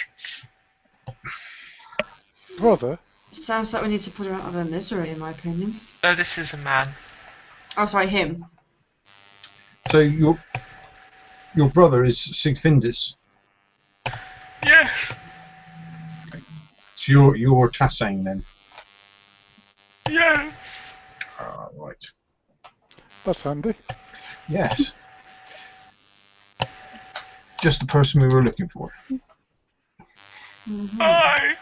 Brother? Sounds like we need to put her out of her misery, in my opinion. Oh, this is a man. Oh, sorry, him. So your brother is Sigfindus. Yes. So you're Tassane then. Yes. Right. That's handy. Yes. Just the person we were looking for. I.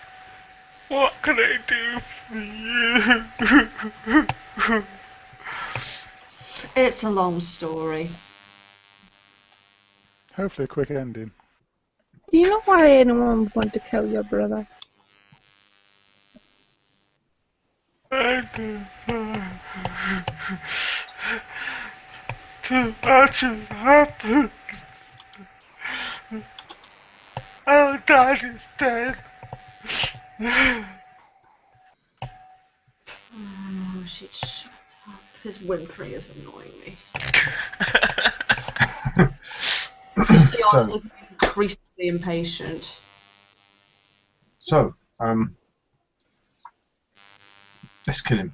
What can I do for you? It's a long story. Hopefully a quick ending. Do you know why anyone would want to kill your brother? Too much has happened. Our dad is dead. Oh, shit, shut up. His whimpering is annoying me. Just the honest, So, increasingly impatient. so let's kill him.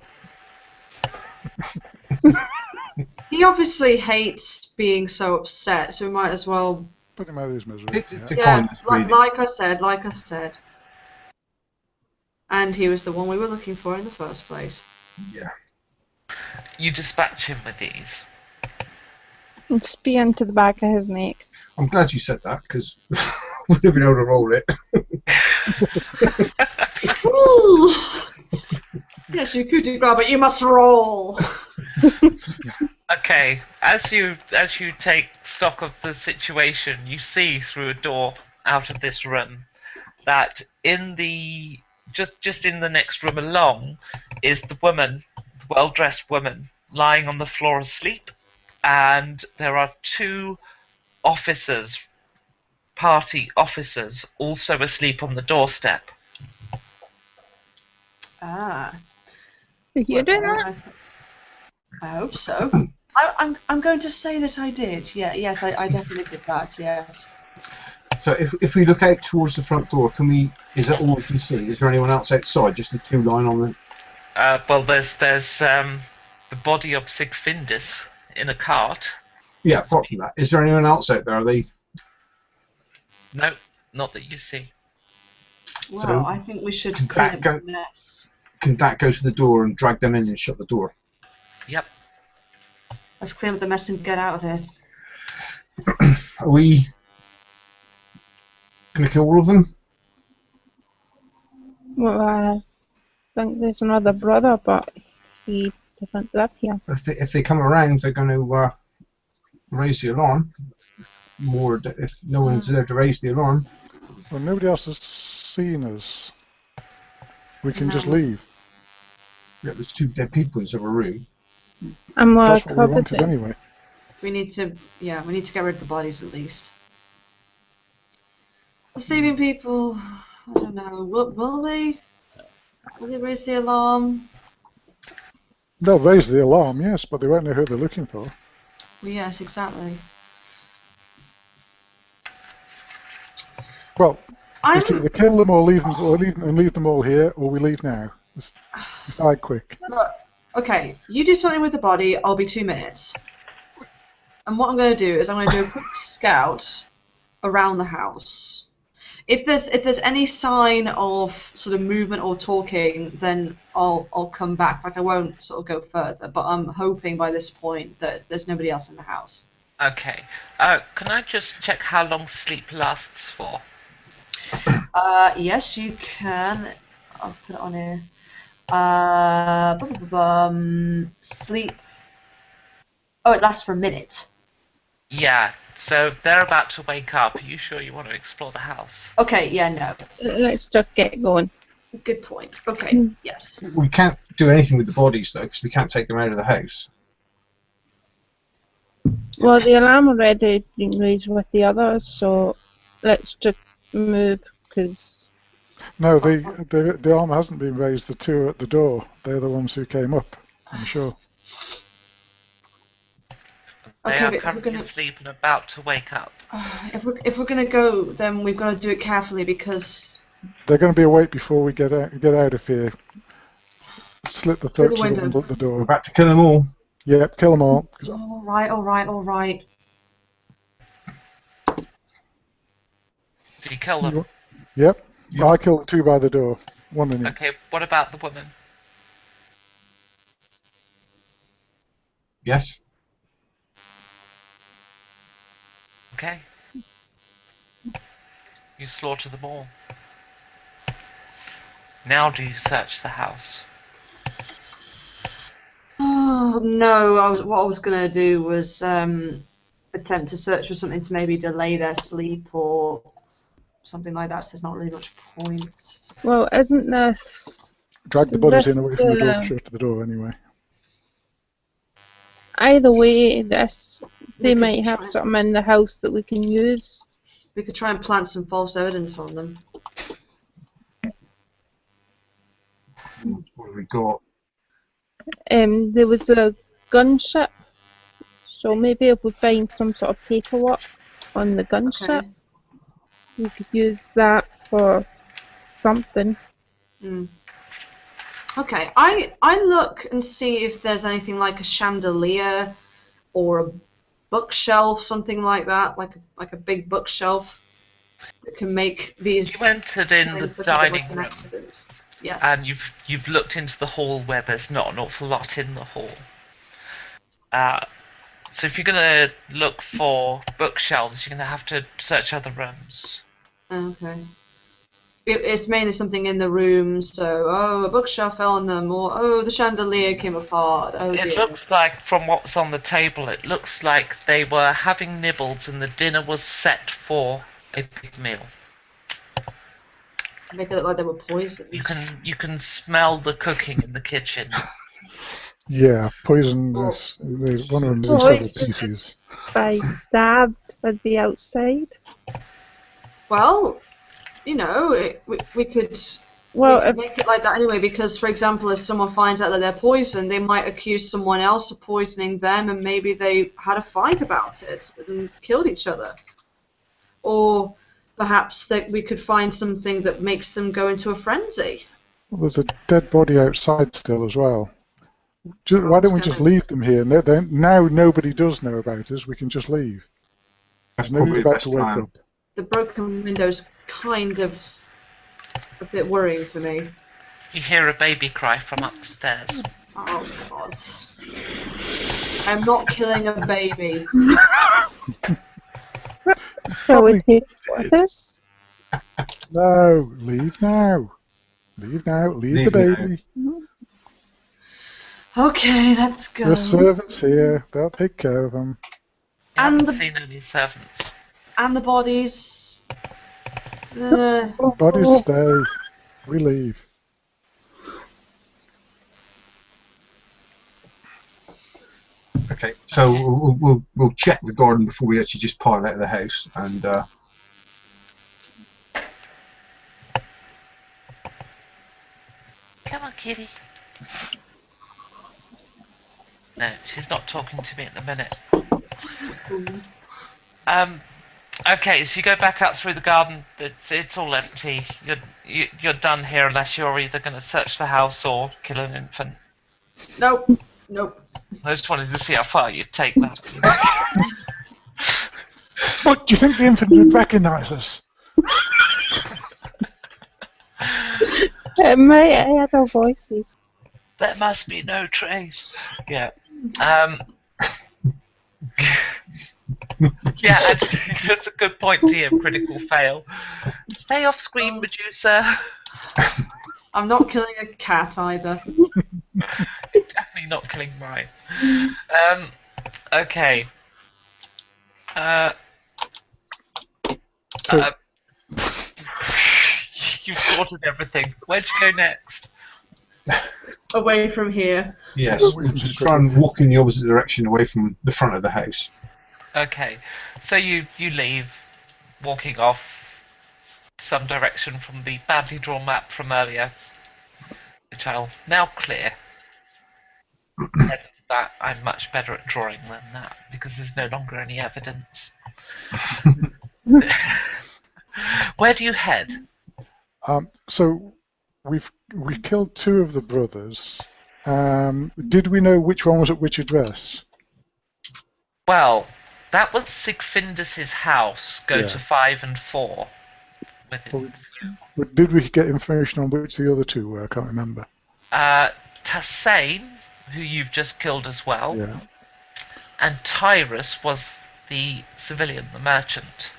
He obviously hates being so upset, so we might as well. Put him out of his misery. It's Yeah. a Yeah, kindness, really. like I said. And he was the one we were looking for in the first place. Yeah. You dispatch him with ease. And spear into the back of his neck. I'm glad you said that because we would have been able to roll it. Yes, you could do grab, but you must roll. Okay, as you take stock of the situation, you see through a door out of this room that in the just in the next room along is the woman, the well-dressed woman, lying on the floor asleep, and there are two officers, party officers, also asleep on the doorstep. Ah. Did you do Well, that? I hope so. I'm going to say that I did. Yeah, yes, I definitely did that. Yes. So if we look out towards the front door, can we? Is that all we can see? Is there anyone else outside? Just the two lying on the. Well, there's the body of Sigfindus in a cart. Yeah, apart from that, is there anyone else out there? Are they? No, not that you see. Well, So, I think we should can clean that up go- the mess. Can that go to the door and drag them in and shut the door? Yep. Let's clean up the mess and get out of here. Are we going to kill all of them? Well, I think there's another brother, but he doesn't live here. If they come around, they're going to raise the alarm. If no one's there to raise the alarm. Well, nobody else has seen us. We can just No. leave. Yeah, there's two dead people in several room. And we're That's what we covered wanted in. anyway. We need to get rid of the bodies at least. The sleeping people, I don't know. Will they raise the alarm? They'll raise the alarm, yes, but they won't know who they're looking for. Well, yes, exactly. Well, I'm. it's either kill them or leave them, and leave them all here, or we leave now. Just decide quick. Look, okay, you do something with the body, I'll be 2 minutes. And what I'm going to do is I'm going to do a quick scout around the house. If there's any sign of sort of movement or talking, then I'll come back. Like, I won't sort of go further, but I'm hoping by this point that there's nobody else in the house. Okay. Can I just check how long sleep lasts for? Yes, you can. I'll put it on here. Sleep. Oh, it lasts for a minute. Yeah. So they're about to wake up. Are you sure you want to explore the house? Okay, yeah, no. Let's just get going. Good point. Okay, yes. We can't do anything with the bodies though, because we can't take them out of the house. Well, the alarm already been raised with the others, so let's just move, because No, the alarm hasn't been raised. The two at the door, they're the ones who came up, I'm sure. They Okay, are but if we're currently gonna asleep and about to wake up. if we're gonna go, then we've got to do it carefully because They're going to be awake before we get out of here. Slit the through the throats of the window. ones at the We're door. about to kill them all. Yep, kill them all. All right, all right, all right. Do you kill them? Yep. Yep. I killed the two by the door. One in each. Okay. What about the woman? Yes. Okay. You slaughter them all. Now do you search the house? Oh no! What I was gonna do was attempt to search for something to maybe delay their sleep or something like that. So there's not really much point. well, isn't this Drag the is bodies in this away from the door, shut the door anyway. either way? This We they could might have try- something in the house that we can use. We could try and plant some false evidence on them. What have we got? There was a gunship, so maybe if we find some sort of paperwork on the gunship, Okay. we could use that for something. Mm. Okay. I look and see if there's anything like a chandelier or a bookshelf, something like that, like a big bookshelf that can make these You entered in the things look a bit like dining an room, accident. Yes. and you've looked into the hall where there's not an awful lot in the hall. So if you're gonna look for bookshelves, you're gonna have to search other rooms. Okay. It's mainly something in the room, so a bookshelf fell on them, or the chandelier came apart. Oh It dear. looks like, from what's on the table, it looks like they were having nibbles and the dinner was set for a big meal. Make it look like they were poisoned. You can smell the cooking in the kitchen. Yeah, poisoned. Well, One of them's in several pieces. By stabbed with the outside. Well, we could Well, we could make it like that anyway, because, for example, if someone finds out that they're poisoned, they might accuse someone else of poisoning them, and maybe they had a fight about it and killed each other. Or perhaps that we could find something that makes them go into a frenzy. Well, there's a dead body outside still as well. Why don't we just leave them here? Now nobody does know about us. We can just leave. That's Nobody's probably the about best to wake plan. up. The broken window's kind of a bit worrying for me. You hear a baby cry from upstairs. Oh, God. I'm not killing a baby. shall we Probably take it with us? No, leave now. Leave now. Leave the Leave now. baby. Okay, let's go. The servants here. They'll take care of them. You And haven't the- seen any servants. And the bodies. Bodies stay. We leave. Okay, so we'll check the garden before we actually just pile out of the house, and Come on, kitty. No, she's not talking to me at the minute. Cool. Okay, so you go back out through the garden. It's all empty. You're done here unless you're either going to search the house or kill an infant. Nope. Nope. I just wanted to see how far you'd take that. But do you think the infant would recognise us? It might hear their voices. There must be no trace. Yeah. Yeah, actually, that's a good point, DM. Critical fail. Stay off screen, Medusa. I'm not killing a cat either. Definitely not killing mine. Okay. So, You've sorted everything. Where'd you go next? Away from here. Yes, we'll just try and walk in the opposite direction away from the front of the house. Okay, so you leave, walking off some direction from the badly drawn map from earlier, which I'll now clear. And that I'm much better at drawing than that because there's no longer any evidence. Where do you head? so we killed 2 of the brothers. Did we know which one was at which address? Well, that was Sigfindus's house. Go Yeah. to 5 and 4. Did we get information on which the other 2 were? I can't remember. Tassain, who you've just killed as well, Yeah. and Tyrus was the civilian, the merchant.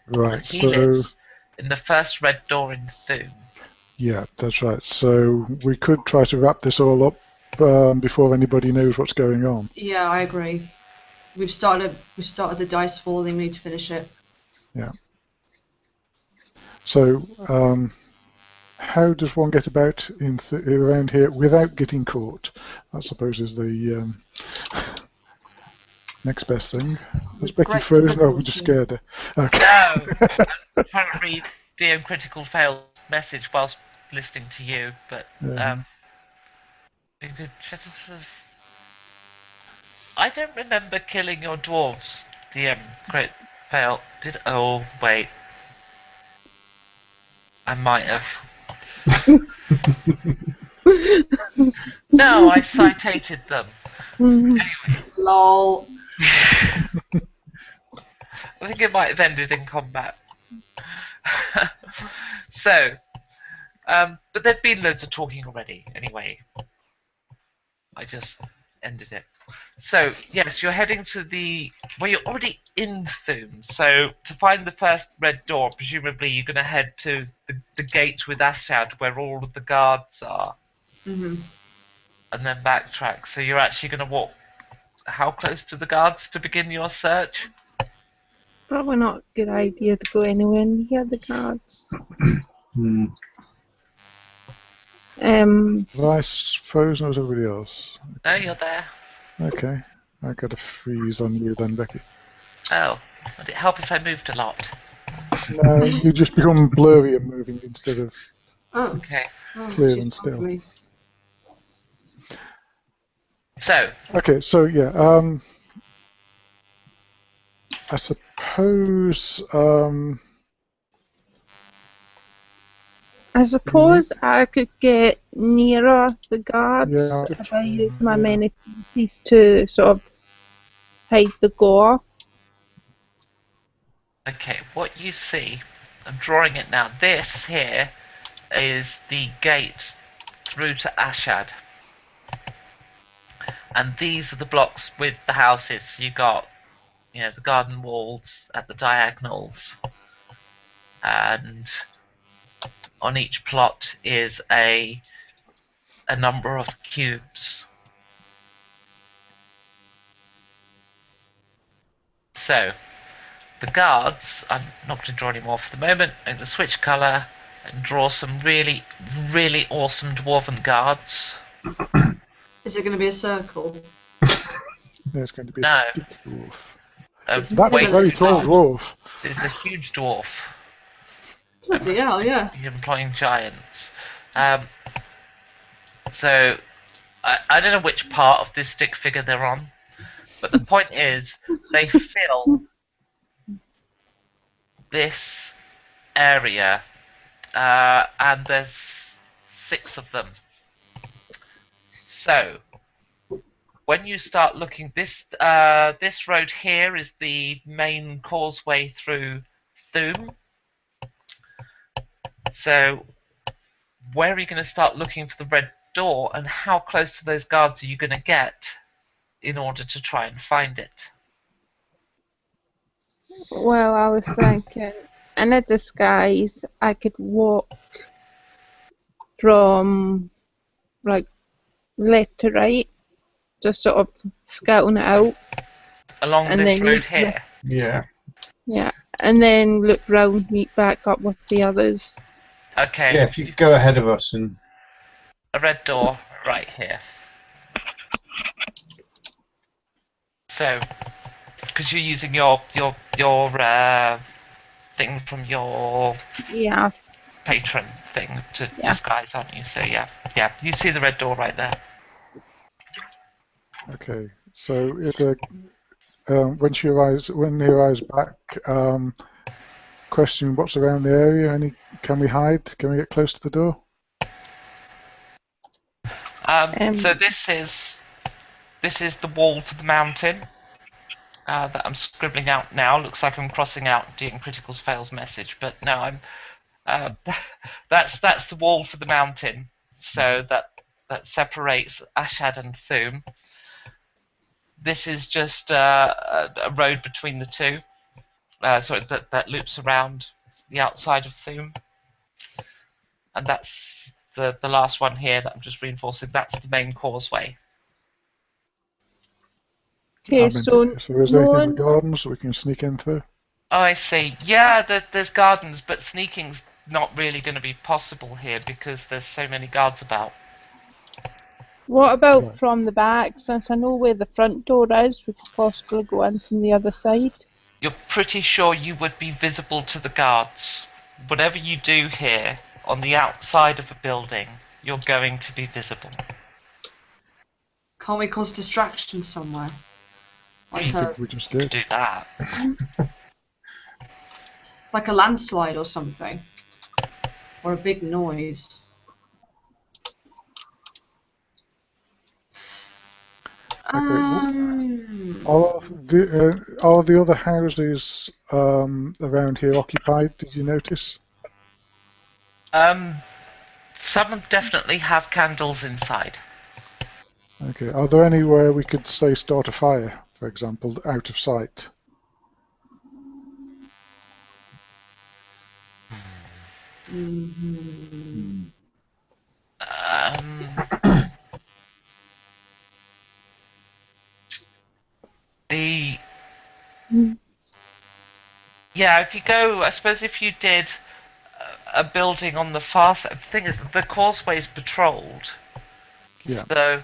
Right. He So lives in the first red door in Thume. yeah, that's right. So we could try to wrap this all up before anybody knows what's going on. Yeah, I agree. We've started the dice falling. We need to finish it. Yeah. So how does one get about around here without getting caught? I suppose is the next best thing. Has Becky Great frozen? Oh, we difficulty. just scared her. Okay. No! I'm trying to read DM Critical Fail's message whilst listening to you, but Yeah. you could I don't remember killing your dwarves, DM Crit Fail. Oh, wait. I might have. No, I citated them. Anyway. Lol. I think it might have ended in combat. So, but there'd been loads of talking already, anyway. I just ended it. So, yes, you're heading to well, you're already in Thume, so to find the first red door, presumably you're going to head to the gate with Ashad, where all of the guards are, Mm-hmm. and then backtrack. So you're actually going to walk how close to the guards to begin your search? Probably not a good idea to go anywhere near the guards. Vice frozen or is everybody else? No, you're there. Okay. I got a freeze on you then, Becky. Oh, would it help if I moved a lot? No, you just become blurry and moving instead of Oh. Okay. clear She's and talking to still. me. So, Okay, so yeah, I suppose I suppose I could get nearer the guards Yeah. if I use my Yeah. many pieces to sort of hide the gore. okay, what you see, I'm drawing it now. This here is the gate through to Ashad. And these are the blocks with the houses. So you got, the garden walls at the diagonals. And on each plot is a number of cubes. So, the guards, I'm not going to draw any more for the moment. I'm going to switch colour and draw some really, really awesome dwarven guards. Is it going to be a circle? there's going to be No. a stick dwarf. It's That's a Wait, very tall dwarf. There's a huge dwarf. Bloody hell, yeah. You're employing giants. So I don't know which part of this stick figure they're on, but the point is they fill this area, and there's 6 of them. So when you start looking, this road here is the main causeway through Thume. So where are you going to start looking for the red door, and how close to those guards are you going to get in order to try and find it? Well, I was thinking, in a disguise, I could walk from like left to right, just sort of scouting it out, Along and this then road here? yeah, and then look round, meet back up with the others. Okay. Yeah, if you go ahead of us and... A red door right here. So, because you're using your thing from your Yeah, patron thing to Yeah. disguise, aren't you? So yeah, you see the red door right there. Okay, so when he arrives back, question what's around the area. Can we hide? Can we get close to the door? So this is the wall for the mountain that I'm scribbling out now. Looks like I'm crossing out Dean Critical's fails message, but no, I'm that's the wall for the mountain. So that separates Ashad and Thume. This is just a road between the two. Sorry, that loops around the outside of Thume, and that's the last one here that I'm just reinforcing. That's the main causeway. Okay, so is there anything in the gardens that we can sneak in through? Oh, I see. Yeah, there's gardens, but sneaking's not really going to be possible here because there's so many guards about. What about from the back? Since I know where the front door is, we could possibly go in from the other side. You're pretty sure you would be visible to the guards. Whatever you do here, on the outside of a building, you're going to be visible. Can't we cause distraction somewhere? I think we just did. Do that. Like a landslide or something. Or a big noise. Okay. Are the other houses around here occupied? Did you notice? Some definitely have candles inside. Okay. Are there anywhere we could say start a fire, for example, out of sight? Yeah, if you go, I suppose if you did a building on the far side, the thing is, the causeway's patrolled. Yeah. So,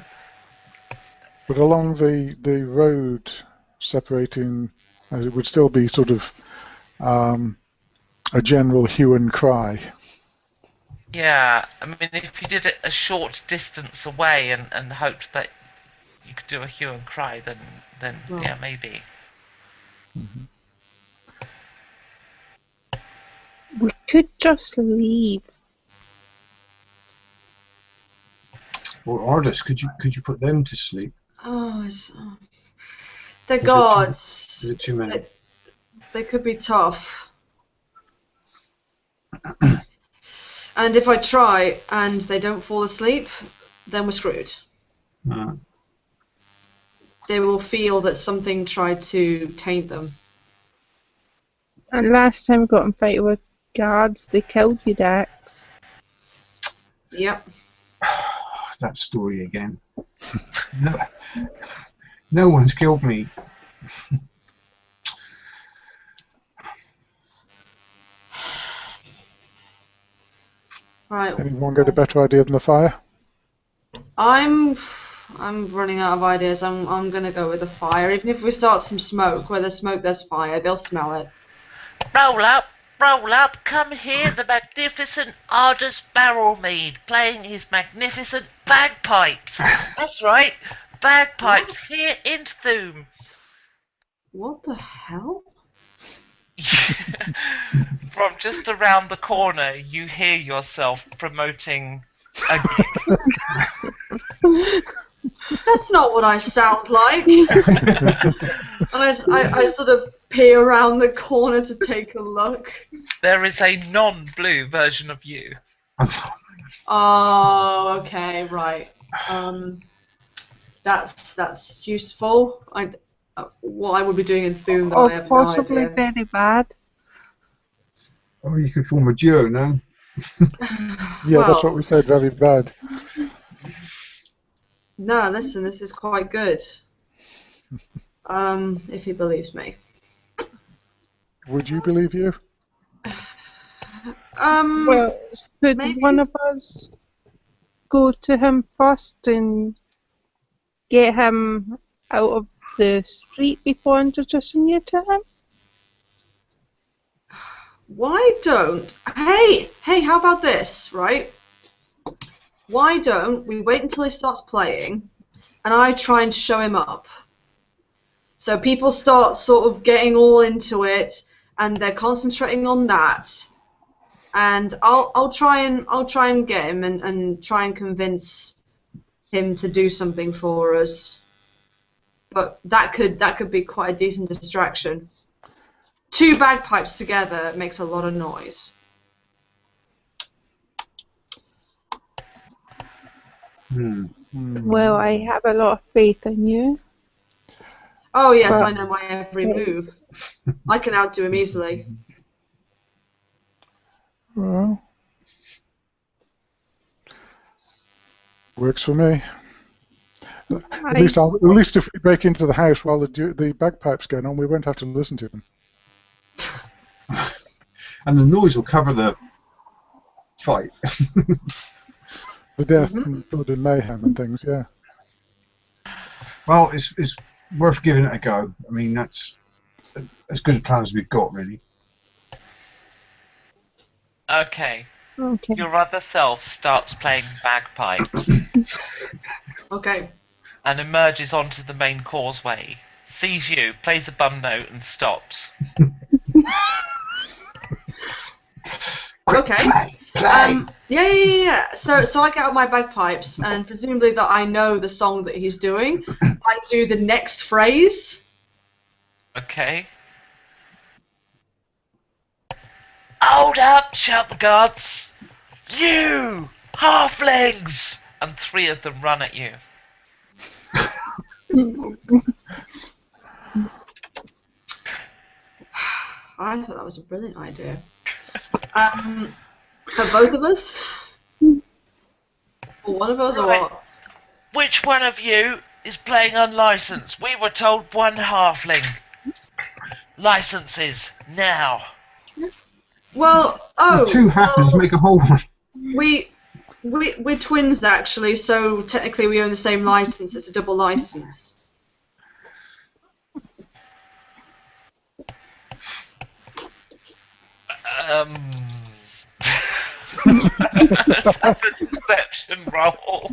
but along the road separating, it would still be sort of a general hue and cry. Yeah, I mean, if you did it a short distance away and hoped that you could do a hue and cry, then yeah, maybe. Mm-hmm. We could just leave. Or Ardis, could you put them to sleep? Oh, they're gods. Is it too many? They could be tough. And if I try and they don't fall asleep, then we're screwed. They will feel that something tried to taint them. And last time we got in fight with guards, they killed you, Dax. Yep. That story again. No one's killed me. Right. Anyone got a better idea than the fire? I'm running out of ideas. I'm gonna go with the fire. Even if we start some smoke, where there's smoke, there's fire. They'll smell it. Roll up. roll up, come hear the magnificent Ardus Barrelmead playing his magnificent bagpipes. That's right, bagpipes here in Thume. What the hell? From just around the corner, you hear yourself promoting a gig. That's not what I sound like. And I sort of peer around the corner to take a look. There is a non-blue version of you. Oh, okay, right. That's useful. What I would be doing in Thume, though, I have no possibly idea. very bad. Oh, you could form a duo now. Yeah, Well, that's what we said, very bad. No, listen, this is quite good. If he believes me. Would you believe you? Well, should maybe. one of us go to him first and get him out of the street before introducing you to him? Why don't... Hey, how about this, right? Why don't we wait until he starts playing, and I try and show him up? So people start sort of getting all into it, and they're concentrating on that. And I'll try and get him and try and convince him to do something for us. But that could be quite a decent distraction. 2 bagpipes together makes a lot of noise. Well, I have a lot of faith in you. Oh yes, But- I know my every move. I can outdo him easily. Well, works for me. At least if we break into the house while the bagpipe's going on, we won't have to listen to them. And the noise will cover the fight. The death and blood and mayhem and things, yeah. Well, it's worth giving it a go. I mean, that's as good a plan as we've got, really. Okay, Okay. your other self starts playing bagpipes Okay. and emerges onto the main causeway, sees you, plays a bum note and stops. Okay. Yeah. So I get out my bagpipes, and presumably that I know the song that he's doing, I do the next phrase. Okay. Hold up, shout the guards! You! Halflings! And 3 of them run at you. I thought that was a brilliant idea. For both of us? Or one of us, or Right. what? Which one of you is playing unlicensed? We were told 1 halfling. Licenses, now. Well, 2 happens make a whole one. We're twins actually, so technically we own the same license. It's a double license. Deception roll.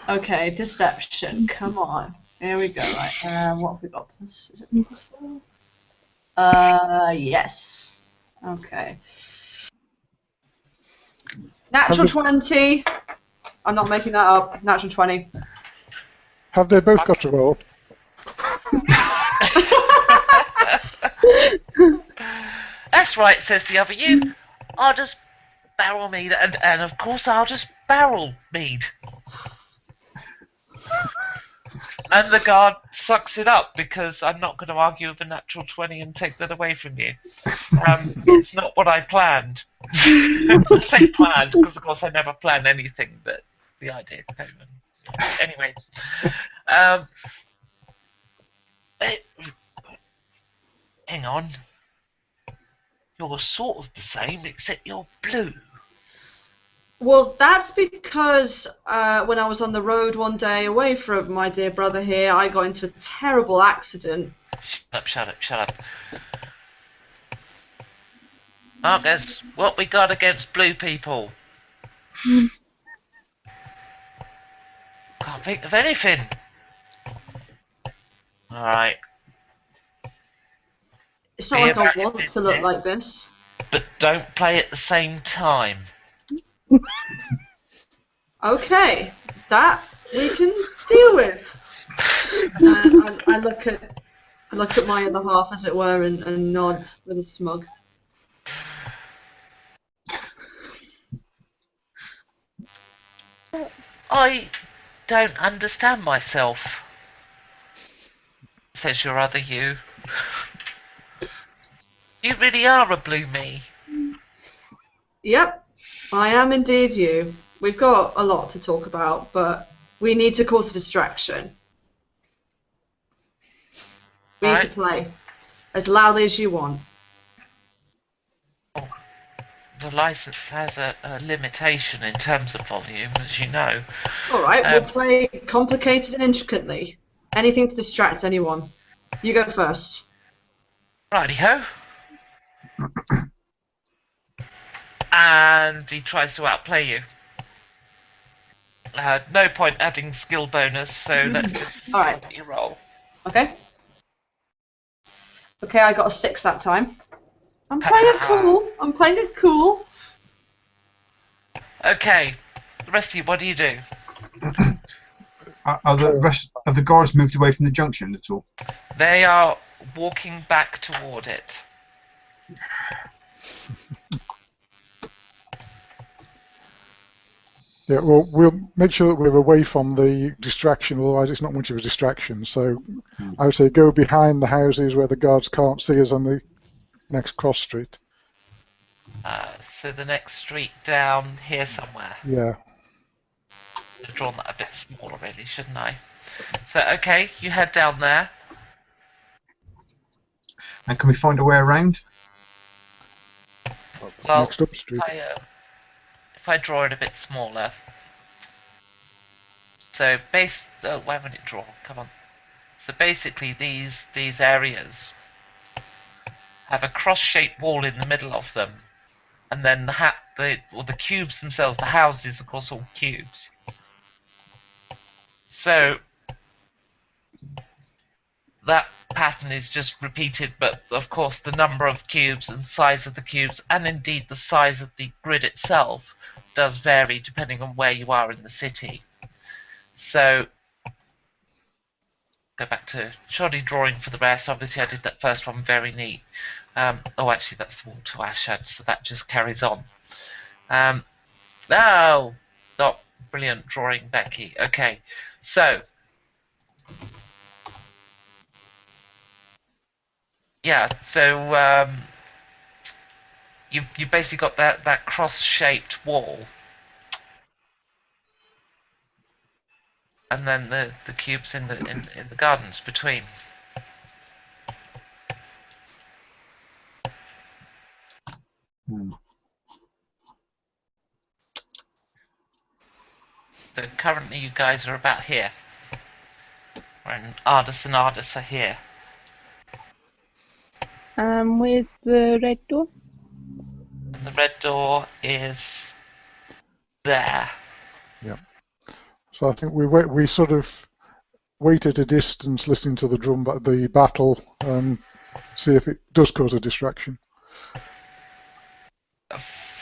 Okay, deception. Come on. Here we go. Right. What have we got? Is it +4? Yes. Okay. Natural 20. I'm not making that up. Natural 20. Have they both got to roll? That's right, says the other you. I'll just barrel mead, and of course I'll just barrel mead. And the guard sucks it up because I'm not going to argue with a natural 20 and take that away from you. It's not what I planned. I say planned because, of course, I never plan anything, but the idea came in. Anyways. Hang on. You're sort of the same, except you're blue. Well, that's because when I was on the road one day away from my dear brother here, I got into a terrible accident. Shut up. Marcus, what we got against blue people? Can't think of anything. Alright. It's not Be like I about your want to look business, like this. but don't play at the same time. Okay, that we can deal with. I look at my other half, as it were, and nod with a smug. I don't understand myself, says your other you. You really are a blue me. Yep, I am indeed you. We've got a lot to talk about, but we need to cause a distraction. We need to Right? play as loudly as you want. The license has a limitation in terms of volume, as you know. All right, we'll play complicated and intricately. Anything to distract anyone. You go first. Righty-ho. And he tries to outplay you. No point adding skill bonus, so let's just see Alright. what you roll. Okay. Okay, I got a 6 that time. I'm playing it cool. I'm playing it cool. Okay, the rest of you, what do you do? Are the rest of the guards moved away from the junction at all? They are walking back toward it. Yeah, well, we'll make sure that we're away from the distraction, otherwise it's not much of a distraction. So I would say go behind the houses where the guards can't see us on the next cross street. So the next street down here somewhere. Yeah. I've drawn that a bit smaller, really, shouldn't I? So, okay, you head down there. And can we find a way around? Well, next up street. If I draw it a bit smaller. So, why won't it draw? Come on. So basically, these areas have a cross-shaped wall in the middle of them, and then the cubes themselves, the houses, of course, all cubes. So that pattern is just repeated, but of course the number of cubes and size of the cubes, and indeed the size of the grid itself, does vary depending on where you are in the city. So go back to shoddy drawing for the rest. Obviously I did that first one very neat. Oh, actually that's the wall to Ashad, so that just carries on. Oh, not brilliant drawing, Becky. Okay, so yeah, so you basically got that cross-shaped wall, and then the cubes in the gardens between. So currently you guys are about here, and Ardus are here. Where's the red door? And the red door is there. Yeah. So I think we sort of wait at a distance, listening to the battle, and see if it does cause a distraction.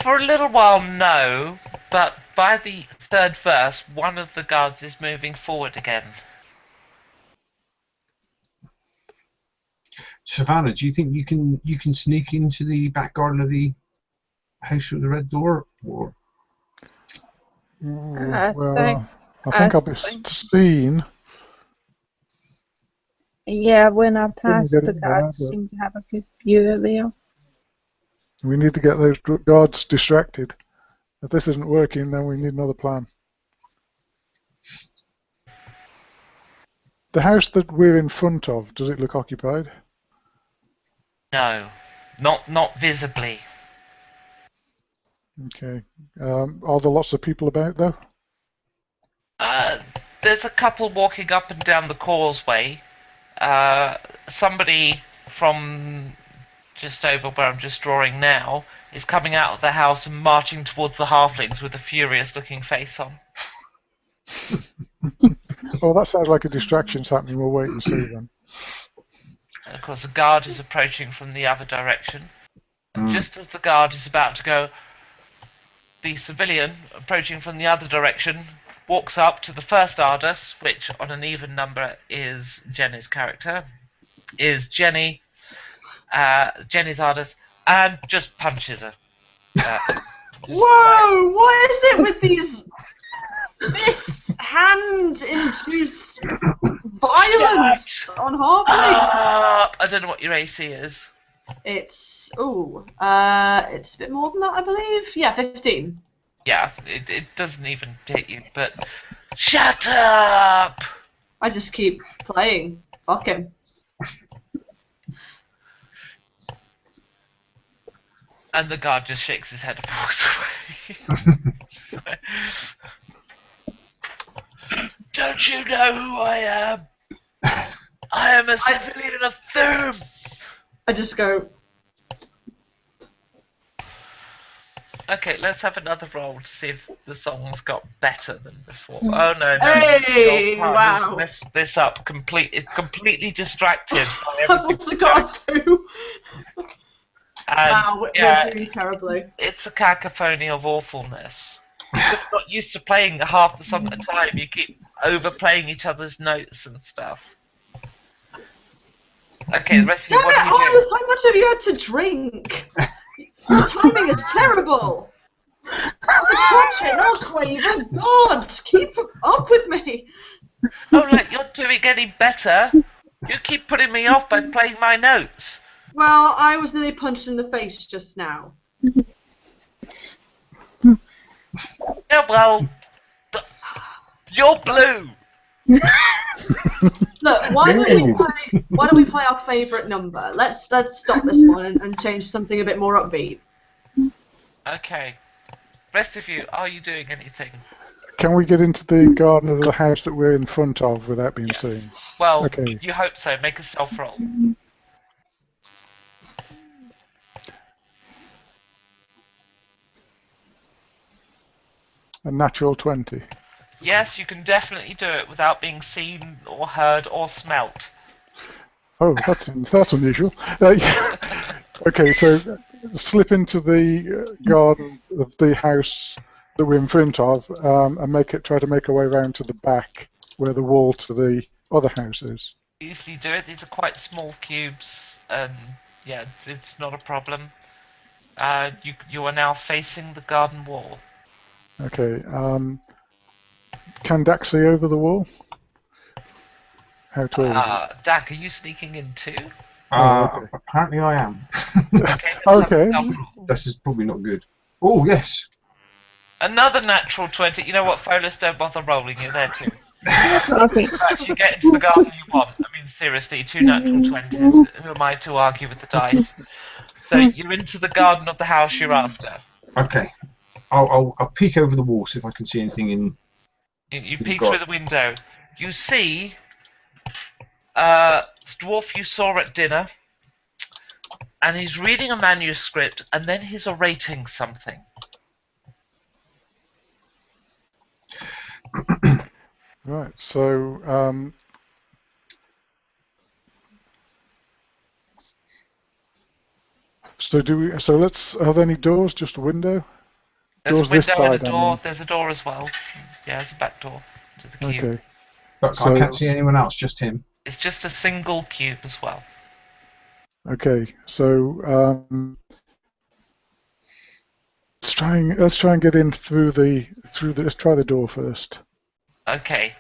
For a little while, no, but by the third verse, one of the guards is moving forward again. Savannah, do you think you can sneak into the back garden of the house with the red door? Or Well, I think I'll be seen. Yeah, when I passed, get the in there, guards but- seem to have a good view there. We need to get those guards distracted. If this isn't working, then we need another plan. The house that we're in front of, does it look occupied? No, not visibly. Okay. Are there lots of people about, though? There's a couple walking up and down the causeway. Somebody from just over where I'm just drawing now, is coming out of the house and marching towards the halflings with a furious-looking face on. Oh, that sounds like a distraction's happening. We'll wait and see then. And of course, the guard is approaching from the other direction. And Mm. just as the guard is about to go, the civilian, approaching from the other direction, walks up to the first Ardus, which on an even number is Jenny's character, is Jenny's Ardus, and just punches her. Whoa! What is it with these fists, hand-induced violence on halflings? I don't know what your AC is. It's it's a bit more than that, I believe. Yeah, 15. Yeah, it doesn't even hit you, but shut up! I just keep playing. Fuck him. And the guard just shakes his head and walks away. Don't you know who I am? I am a civilian of Thume! I just go, Okay, let's have another roll to see if the song's got better than before. Oh no, Hey, your partner's wow. messed this up. Completely distracted by I've everything. also got 2. And, Wow, we're doing terribly. it's a cacophony of awfulness. You're just not used to playing half the song at a time. You keep overplaying each other's notes and stuff. Okay, the rest of you, Damn what it, are you doing? Oz, how much have you had to drink? Your timing is terrible. Watch it, not quaver. God, keep up with me. Oh, look, you're doing any better. You keep putting me off by playing my notes. Well, I was nearly punched in the face just now. Yeah, well, you're blue. Look, why don't we play our favourite number? Let's stop this one and change something a bit more upbeat. Okay. Rest of you, are you doing anything? Can we get into the garden of the house that we're in front of without being seen? Well, Okay. you hope so. Make a stealth roll. A natural 20. Yes, you can definitely do it without being seen or heard or smelt. Oh, that's unusual. Okay, so slip into the garden of the house that we're in front of, and try to make our way around to the back where the wall to the other house is. Easily do it. These are quite small cubes, and yeah, it's not a problem. You are now facing the garden wall. Okay. Can Dak see over the wall? How tall is it? Dak, are you sneaking in too? Okay. Apparently I am. Okay. let's have a Okay. stealth roll. This is probably not good. Oh, yes. Another natural 20. You know what, Folus, don't bother rolling. You're there too. Okay. In fact, you get into the garden you want. I mean, seriously, 2 natural 20s. Who am I to argue with the dice? So you're into the garden of the house you're after. Okay. I'll peek over the wall, see if I can see anything in... You peek Got- through the window. You see the dwarf you saw at dinner, and he's reading a manuscript, and then he's orating something. Right. So So let's. Are there any doors? Just a window. There's Doors a this window and side, a I door. mean. There's a door as well. Yeah, there's a back door to the cube. Okay. But So- I can't see anyone else, just him. It's just a single cube as well. Okay. So let's try and get in through the. Let's try the door first. Okay.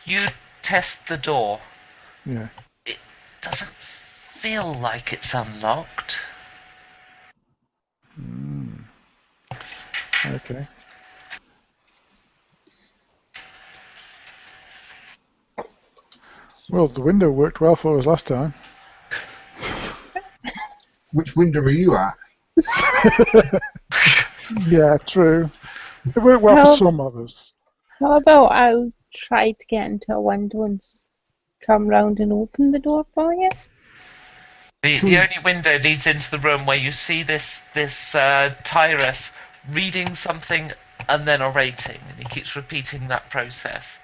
You test the door. Yeah. It doesn't feel like it's unlocked. Okay. Well, the window worked well for us last time. Which window are you at? Yeah, true. It worked well How- for some of us. How about I'll try to get into a window and come round and open the door for you? The only window leads into the room where you see this Tyrus reading something and then orating, and he keeps repeating that process.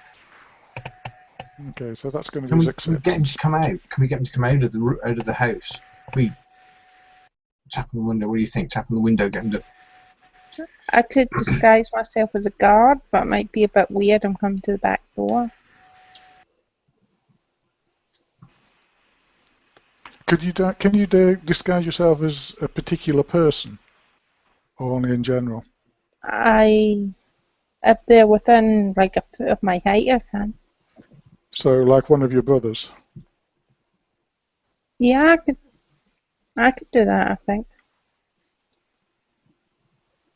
Okay, so that's going to Can be we, his can we get him acceptance. to come out? Can we get him to come out of the house? Can we tap on the window? What do you think? Tap on the window, get him to. I could disguise myself as a guard, but it might be a bit weird. I'm coming to the back door. Can you disguise yourself as a particular person, or only in general? If they're within like a foot of my height, I can. So, like one of your brothers. Yeah, I could do that, I think.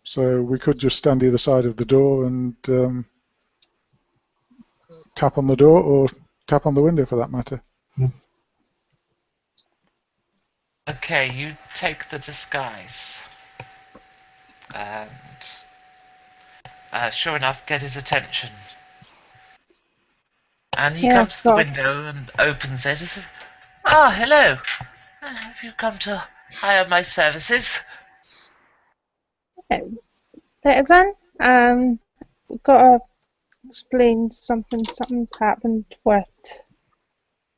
So we could just stand either side of the door and tap on the door, or tap on the window for that matter. Okay, you take the disguise. And sure enough, get his attention. And he comes to the window and opens it and says, "Ah, hello. Have you come to hire my services?" Citizen, we've got to explain something's happened with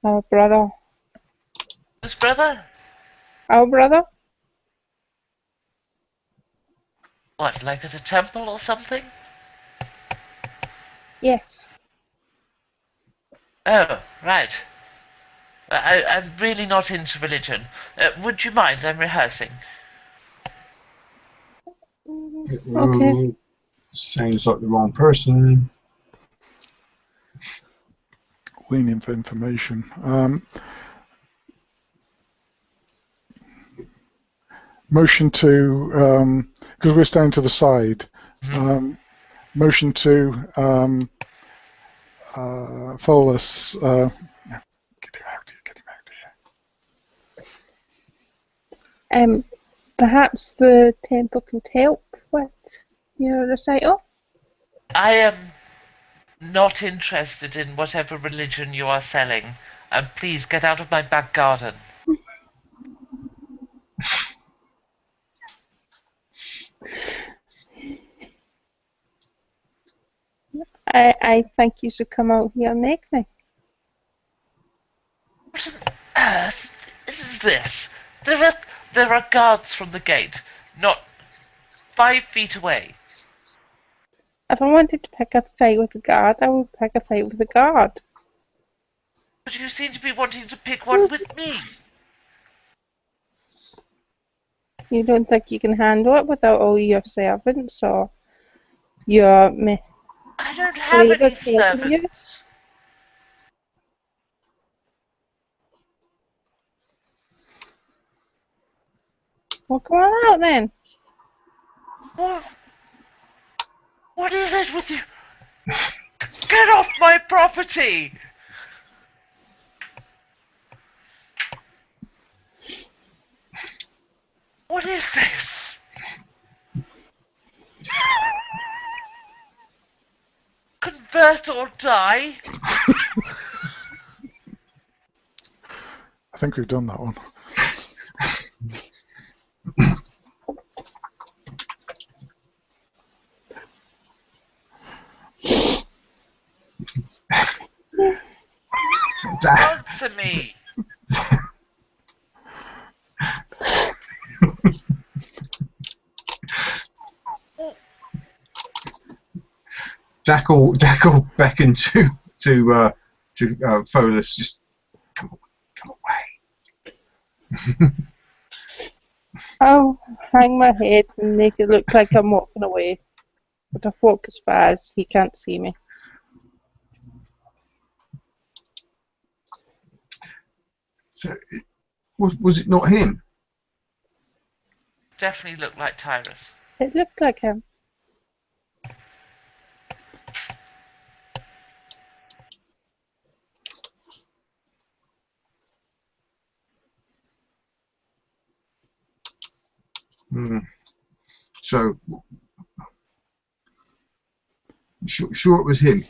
our brother. Whose brother? Our brother? What, like at a temple or something? Yes. Oh, right. I'm really not into religion. Would you mind? I'm rehearsing. Okay. Sounds like the wrong person. Leaning for information. Motion to, because we're staying to the side, motion to follow us. Get him out here. Perhaps the temple could help with your recital? I am not interested in whatever religion you are selling. And please get out of my back garden. I think you should come out here and make me. What on earth is this? There are guards from the gate, not 5 feet away. If I wanted to pick a fight with a guard, I would pick a fight with a guard. But you seem to be wanting to pick one with me. You don't think you can handle it without all your servants or your I don't have any slavers helping you? servants. Well, come on out then. What is it with you? Get off my property! What is this? Convert or die? I think we've done that one. Answer me. Dackle beckoned to Folus. Just come away. I'll hang my head and make it look like I'm walking away. But I walk as far as he can't see me. So, was it not him? Definitely looked like Tyrus. It looked like him. So, sure it was him.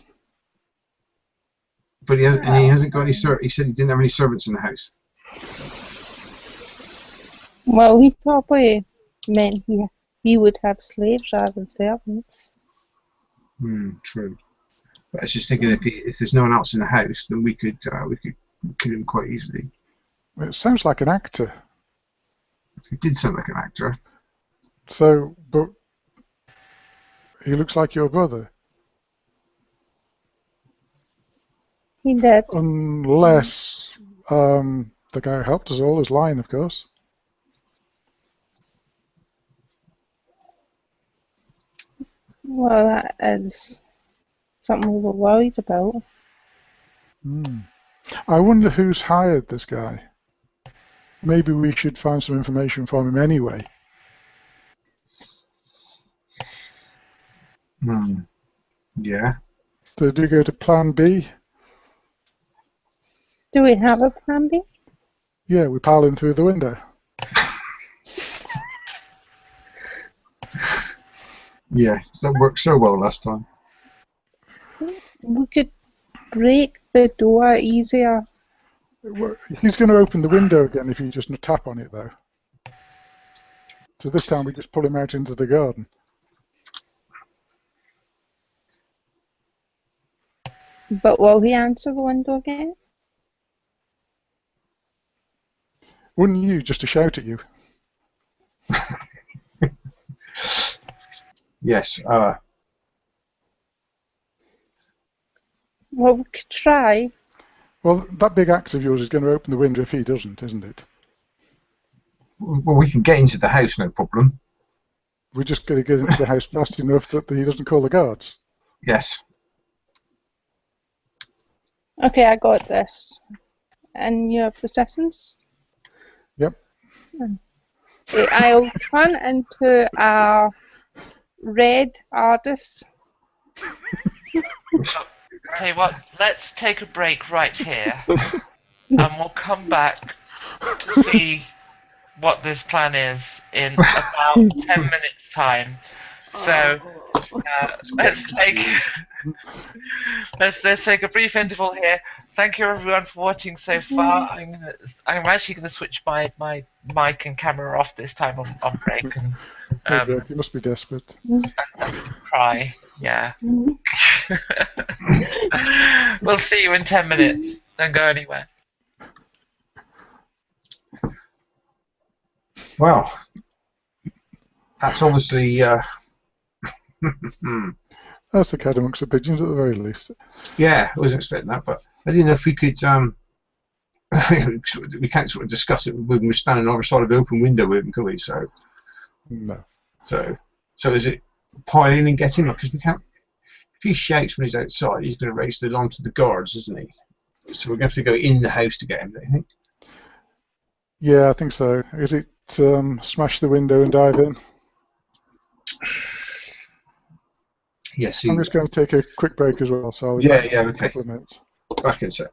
But he hasn't got any. He said he didn't have any servants in the house. Well, he probably meant he would have slaves rather than servants. True. But I was just thinking, if there's no one else in the house, then we could kill him quite easily. It sounds like an actor. It did sound like an actor. So, but he looks like your brother. He did. Unless the guy who helped us all is lying, of course. Well, that is something we were worried about. I wonder who's hired this guy. Maybe we should find some information from him anyway. Yeah. So do you go to plan B? Do we have a plan B? Yeah, we pile in through the window. Yeah, that worked so well last time. We could break the door easier. He's going to open the window again if you just tap on it, though. So this time we just pull him out into the garden. But will he answer the window again? Wouldn't you, just to shout at you? Yes. Well, we could try. Well, that big axe of yours is going to open the window if he doesn't, isn't it? Well, we can get into the house, no problem. We're just going to get into the house fast enough that he doesn't call the guards. Yes. Okay, I got this. And your possessions? Yep. Okay, I'll turn into a red Ardis. Tell you what, let's take a break right here, and we'll come back to see what this plan is in about 10 minutes' time. So let's take a brief interval here. Thank you everyone for watching so far. I'm actually gonna switch my mic and camera off this time on break and Oh God, you must be desperate. cry. Yeah. We'll see you in 10 minutes. Don't go anywhere. Well, that's obviously. That's the cat amongst the pigeons at the very least. Yeah, I wasn't expecting that, but I didn't know if we could. We can't sort of discuss it when we're standing on the other side of the open window with him, can we? So. No. So is it pile in and get him? Because we can't. If he shouts when he's outside, he's going to raise the alarm to the guards, isn't he? So we're going to have to go in the house to get him, don't you think? Yeah, I think so. Is it smash the window and dive in? Yes. I'm just going to take a quick break as well, so I'll be back in a couple of minutes. Back in a sec.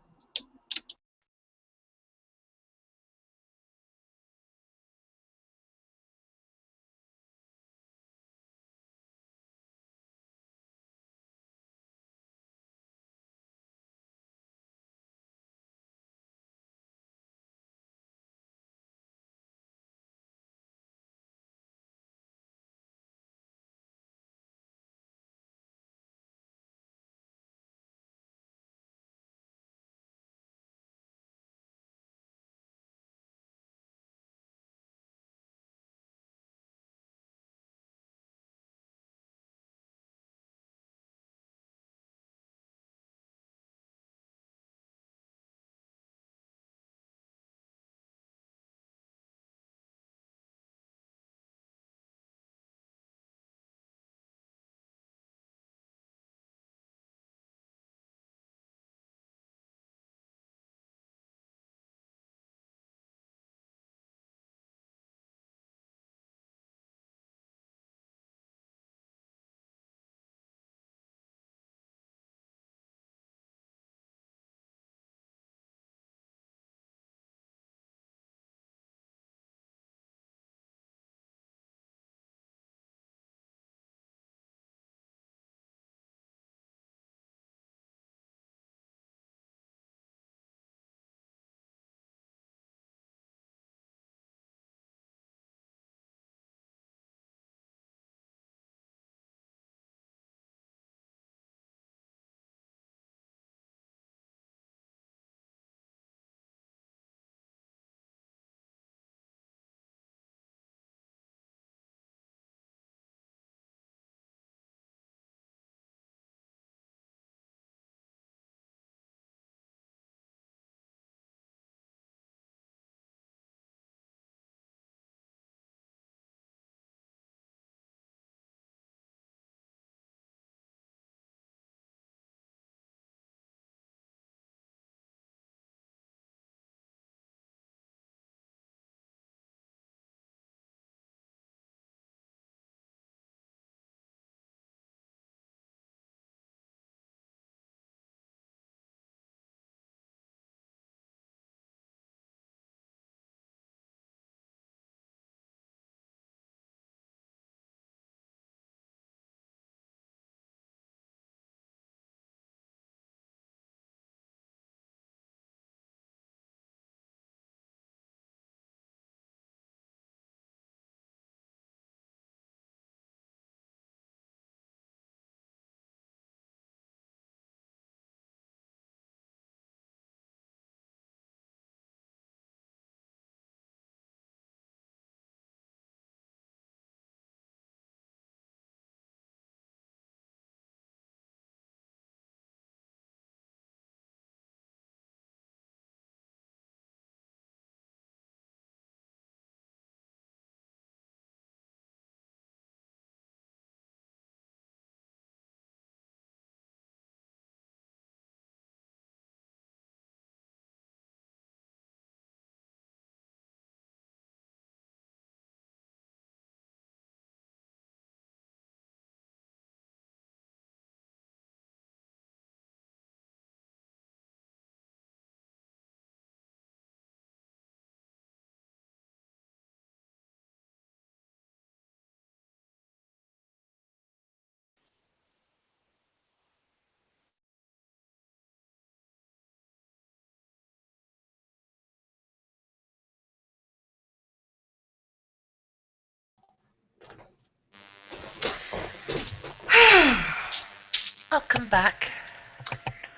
Welcome back.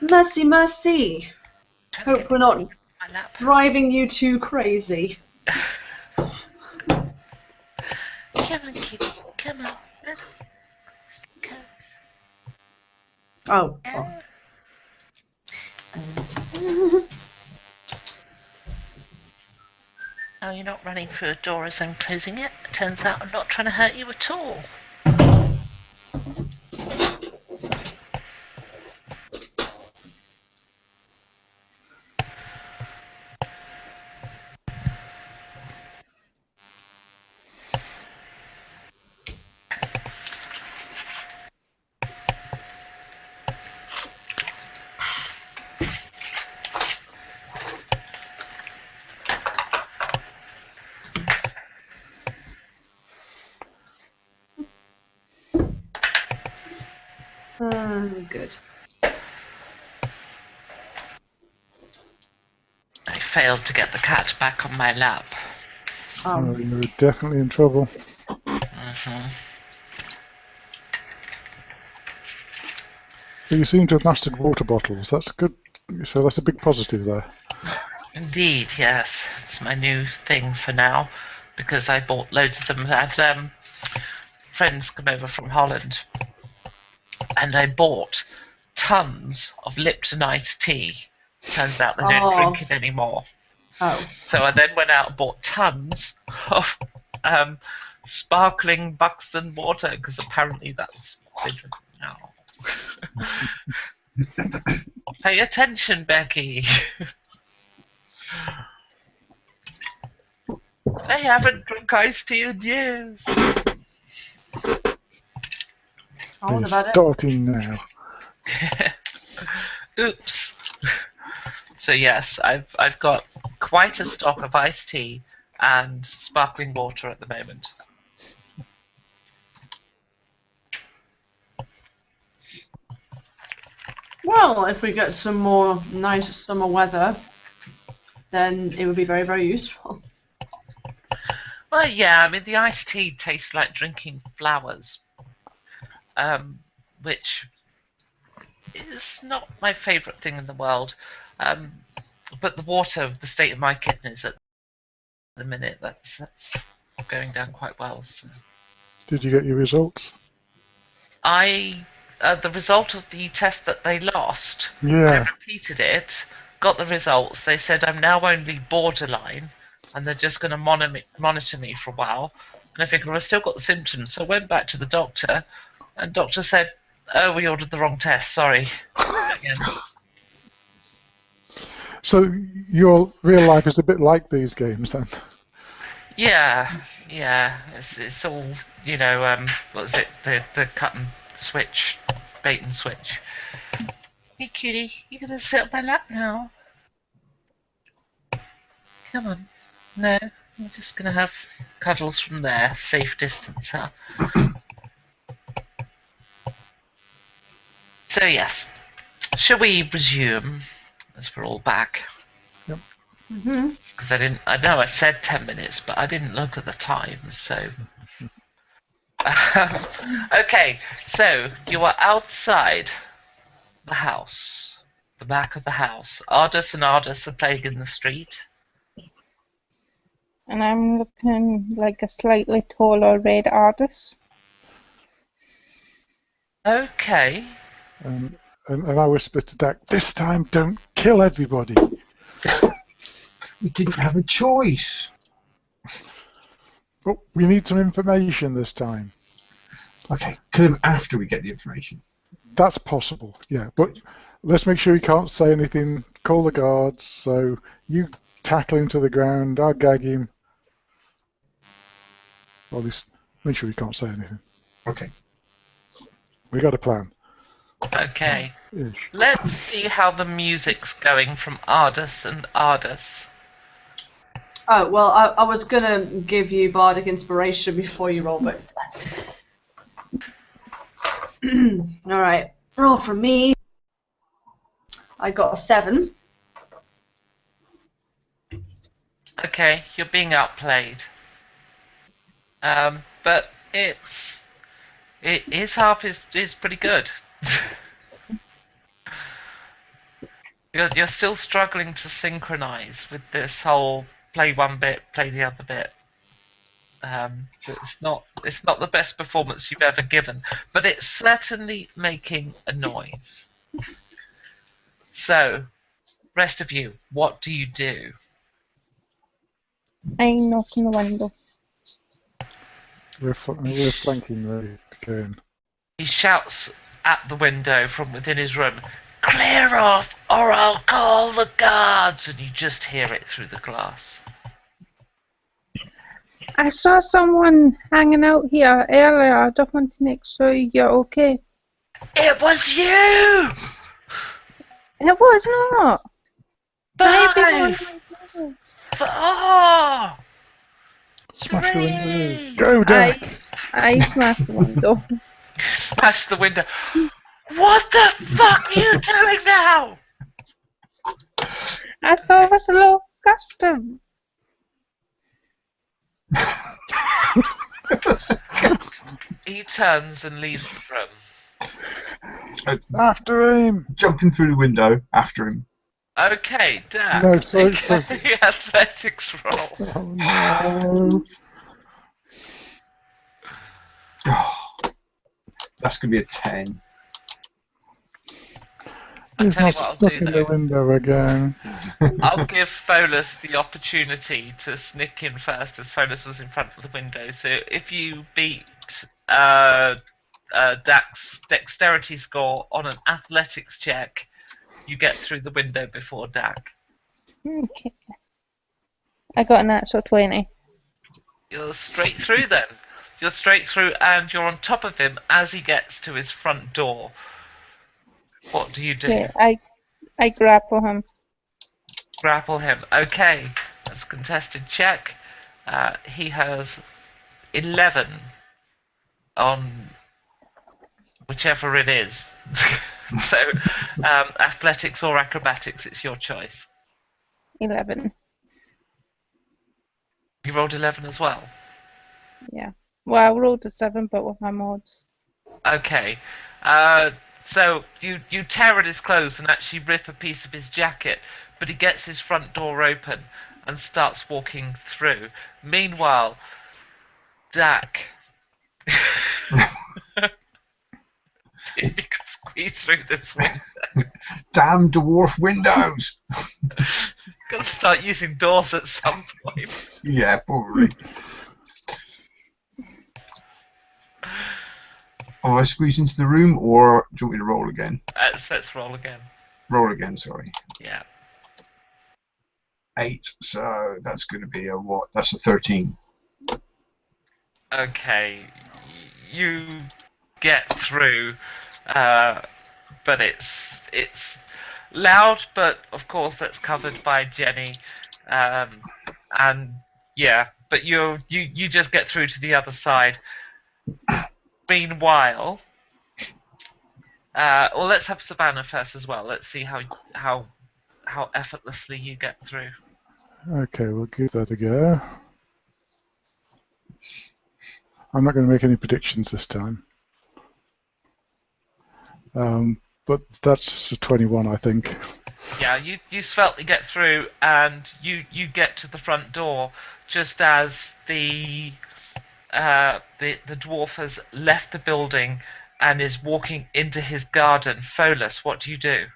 Mercy, mercy. Hope we're not My lap. driving you too crazy. Come on, kitty. Come on. Oh. Yeah. Oh, you're not running through a door as I'm closing it. Turns out I'm not trying to hurt you at all. Good. I failed to get the cat back on my lap. Oh, you were definitely in trouble. Mm-hmm. But you seem to have mastered water bottles. That's good. So that's a big positive there. Indeed, yes. It's my new thing for now because I bought loads of them. I had friends come over from Holland and I bought tons of Lipton iced tea. Turns out they don't drink it anymore. Oh. So I then went out and bought tons of sparkling Buxton water because apparently that's what they drink now. Pay attention, Becky. I haven't drunk iced tea in years. We're starting now. Oops. So yes, I've got quite a stock of iced tea and sparkling water at the moment. Well, if we get some more nice summer weather, then it would be very, very useful. Well, yeah, I mean the iced tea tastes like drinking flowers, which is not my favourite thing in the world. But the water, the state of my kidneys at the minute, that's going down quite well. So. Did you get your results? The result of the test that they lost, Yeah. I repeated it, got the results. They said I'm now only borderline, and they're just going to monitor me for a while. And I figured I've still got the symptoms, so I went back to the doctor, and doctor said, "Oh, we ordered the wrong test. Sorry." Again. So your real life is a bit like these games then? Yeah. It's all what is it? The cut and switch, bait and switch. Hey, cutie, you gonna sit on my lap now? Come on. No, I'm just gonna have cuddles from there, safe distance, huh? So yes, shall we resume as we're all back? Yep. Because I know I said 10 minutes, but I didn't look at the time, so. Okay, so you are outside the house, the back of the house. Ardus and Ardus are playing in the street. And I'm looking like a slightly taller red artist. Okay. And I whispered to Dak, this time don't kill everybody. We didn't have a choice. But we need some information this time. Okay, kill him after we get the information. That's possible, yeah. But let's make sure he can't say anything. Call the guards. So you tackle him to the ground. I'll gag him. Or at least make sure he can't say anything. Okay. We got a plan. Okay. Ish. Let's see how the music's going from Ardus and Ardus. Oh, well, I was going to give you bardic inspiration before you roll, but... Alright, roll for me. I got a 7. Okay, you're being outplayed. But his harp is pretty good. You're still struggling to synchronize with this whole play one bit, play the other bit. It's not the best performance you've ever given, but it's certainly making a noise. So, rest of you, what do you do? I knock on the window. We're flanking the again. He shouts at the window from within his room, "Clear off, or I'll call the guards!" And you just hear it through the glass. I saw someone hanging out here earlier. I just want to make sure you're okay. It was you! It was not. Might be one of 5, my brothers. 4, Smash the window. 3. Go, Dak! I smashed the window. Smash the window. What the fuck are you doing now? I thought it was a little custom. He turns and leaves the room. After him! Jumping through the window after him. Okay, Dan. No, so Athletics roll. oh no! Oh, that's going to be a 10. I'll He's tell you not what I'll stuck do in the though. window again. I'll give Pholus the opportunity to sneak in first, as Pholus was in front of the window. So if you beat Dak's dexterity score on an athletics check, you get through the window before Dak. Okay. I got an actual 20. You're straight through then. You're straight through and you're on top of him as he gets to his front door. What do you do? Okay, I grapple him. Grapple him. Okay, that's a contested check. He has 11 on whichever it is. So, athletics or acrobatics, it's your choice. 11. You rolled 11 as well. Yeah. Well, I rolled a 7, but with my mods. Okay. So you tear at his clothes and actually rip a piece of his jacket, but he gets his front door open and starts walking through. Meanwhile, Dak. See if you can squeeze through this window. Damn dwarf windows! Gotta start using doors at some point. Yeah, probably. Oh, I squeeze into the room, or do you want me to roll again? Let's roll again. Roll again, sorry. Yeah. 8, so that's going to be a what? That's a 13. Okay. You get through, but it's loud, but of course that's covered by Jenny, and yeah, but you just get through to the other side. Meanwhile, well, let's have Savannah first as well. Let's see how effortlessly you get through. Okay, we'll give that a go. I'm not going to make any predictions this time. But that's a 21, I think. Yeah, you svelte get through, and you get to the front door just as the dwarf has left the building and is walking into his garden. Pholus, what do you do?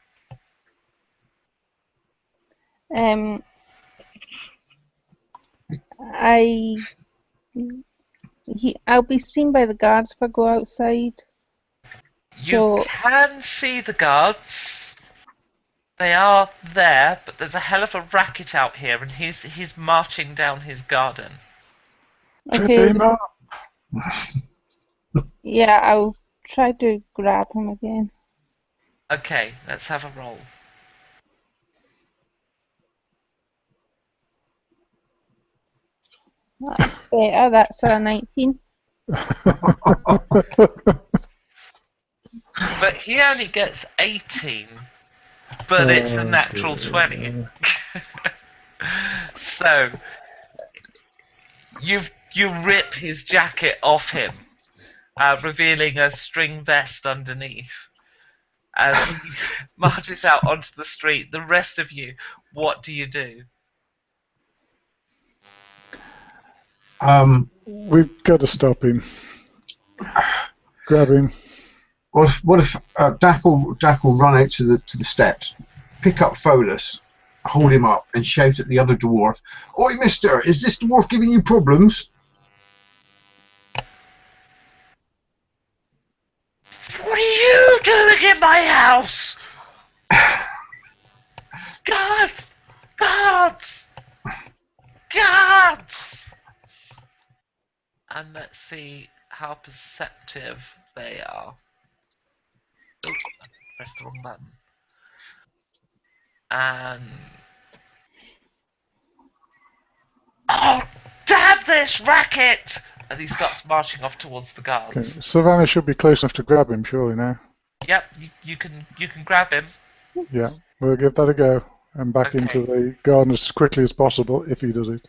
I'll be seen by the guards if I go outside. You can see the guards. They are there, but there's a hell of a racket out here, and he's marching down his garden. Okay. Yeah, I'll try to grab him again. Okay, let's have a roll. That's better. That's a 19. But he only gets 18, but it's a natural 20. So you rip his jacket off him, revealing a string vest underneath. and he marches out onto the street. The rest of you, what do you do? We've got to stop him. Grab him. What if Dak will run out to the steps, pick up Folus, hold him up, and shout at the other dwarf, "Oi, mister, is this dwarf giving you problems?" What are you doing in my house? Guards! Guards! Guards! And let's see how perceptive they are. Oh, I pressed the wrong button. And... Oh, damn this racket! And he starts marching off towards the Okay. guards. Savannah should be close enough to grab him, surely now. Yep, you can grab him. Yeah, we'll give that a go. And back into the garden as quickly as possible, if he does it.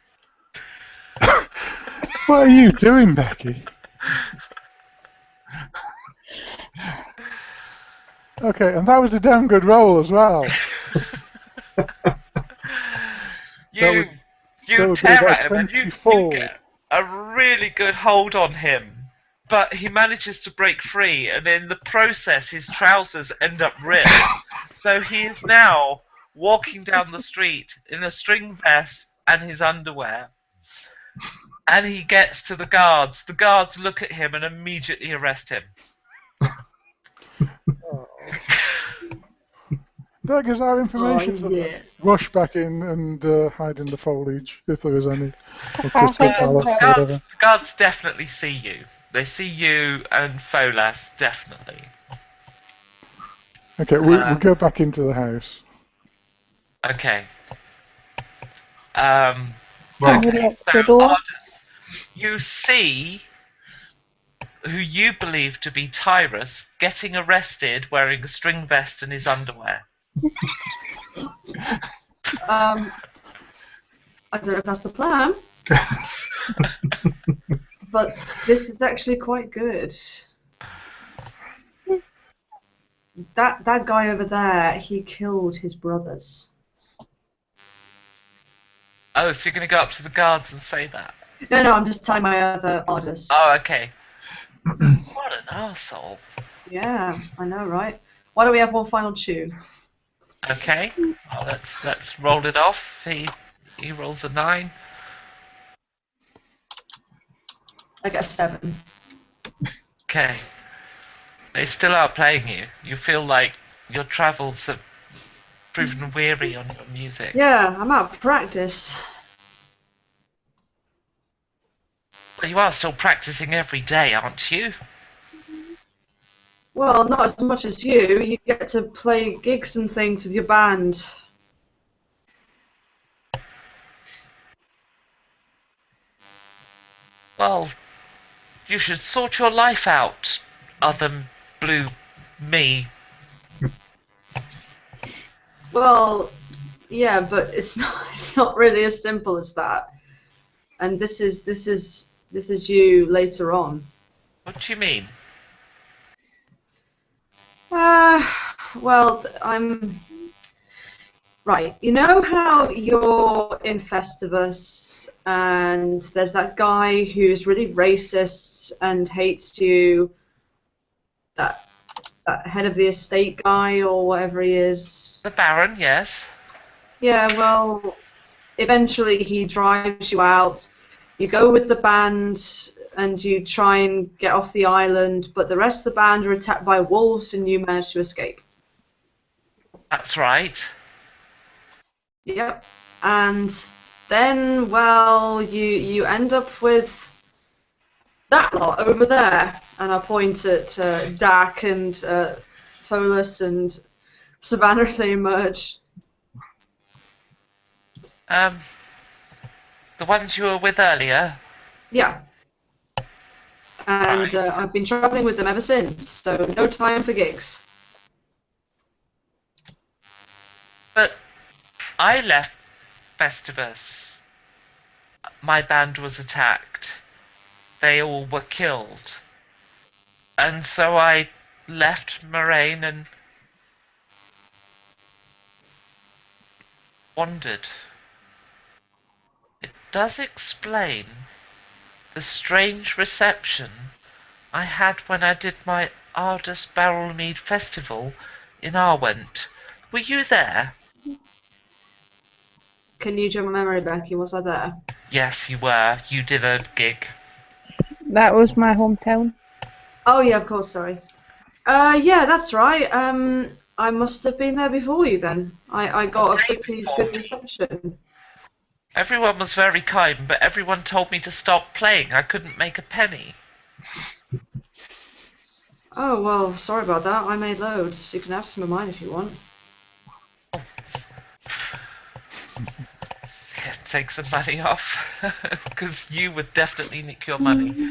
What are you doing, Becky? Okay, and that was a damn good roll as well. You would be tear about at him and you 24. get a really good hold on him. But he manages to break free, and in the process his trousers end up ripped. So he is now walking down the street in a string vest and his underwear. And he gets to the guards. The guards look at him and immediately arrest him. That gives our information to yeah. them. Rush back in and hide in the foliage, if there is any. Or I Crystal think Palace, or The whatever. guards definitely see you. They see you and Folas, definitely. Okay, we go back into the house. Okay. Well, You lock the door. Ardus, you see who you believe to be Tyrus getting arrested wearing a string vest and his underwear. I don't know if that's the plan, but this is actually quite good. That guy over there, he killed his brothers. Oh, so you're going to go up to the guards and say that? No, I'm just telling my other artists. Oh, okay. What an arsehole. Yeah, I know, right? Why don't we have one final tune? Okay, well, let's roll it off. He rolls a 9. I get a 7. Okay. They still are playing you. You feel like your travels have proven weary on your music. Yeah, I'm out of practice. But you are still practicing every day, aren't you? Well, not as much as you. You get to play gigs and things with your band. Well, you should sort your life out, other blue me. Well, yeah, but it's not really as simple as that. And this is you later on. What do you mean? Well, I'm right. You know how you're in Festivus, and there's that guy who's really racist and hates you. That head of the estate guy or whatever he is. The Baron, yes. Yeah, well, eventually he drives you out. You go with the band and you try and get off the island, but the rest of the band are attacked by wolves and you manage to escape. That's right. Yep. And then, well, you end up with that lot over there. And I point at Dak and Folus and Savannah if they emerge. The ones you were with earlier. Yeah. And Right. I've been travelling with them ever since, so no time for gigs. But I left Festivus. My band was attacked. They all were killed. And so I left Moraine and wondered. It does explain the strange reception I had when I did my Ardus Barrel Mead Festival in Arwent. Were you there? Can you jog my memory, Becky? Was I there? Yes, you were. You did a gig. That was my hometown. Oh yeah, of course. Sorry. Yeah, that's right. I must have been there before you then. I got a pretty good reception. Everyone was very kind, but everyone told me to stop playing. I couldn't make a penny. Oh well, sorry about that. I made loads. You can have some of mine if you want. Yeah, take some money off, because you would definitely nick your money.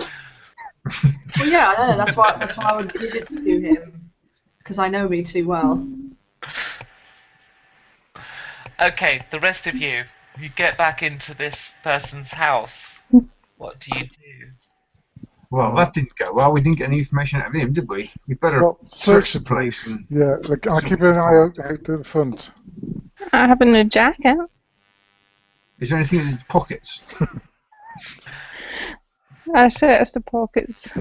Well, yeah, I know. That's why I would give it to him, because I know me too well. Okay, the rest of you get back into this person's house. What do you do? Well, that didn't go well. We didn't get any information out of him, did we? We better Well, search the place. And Yeah, like, I'll keep an eye out to the front. I have a new jacket. is there anything in his pockets? I searched the pockets.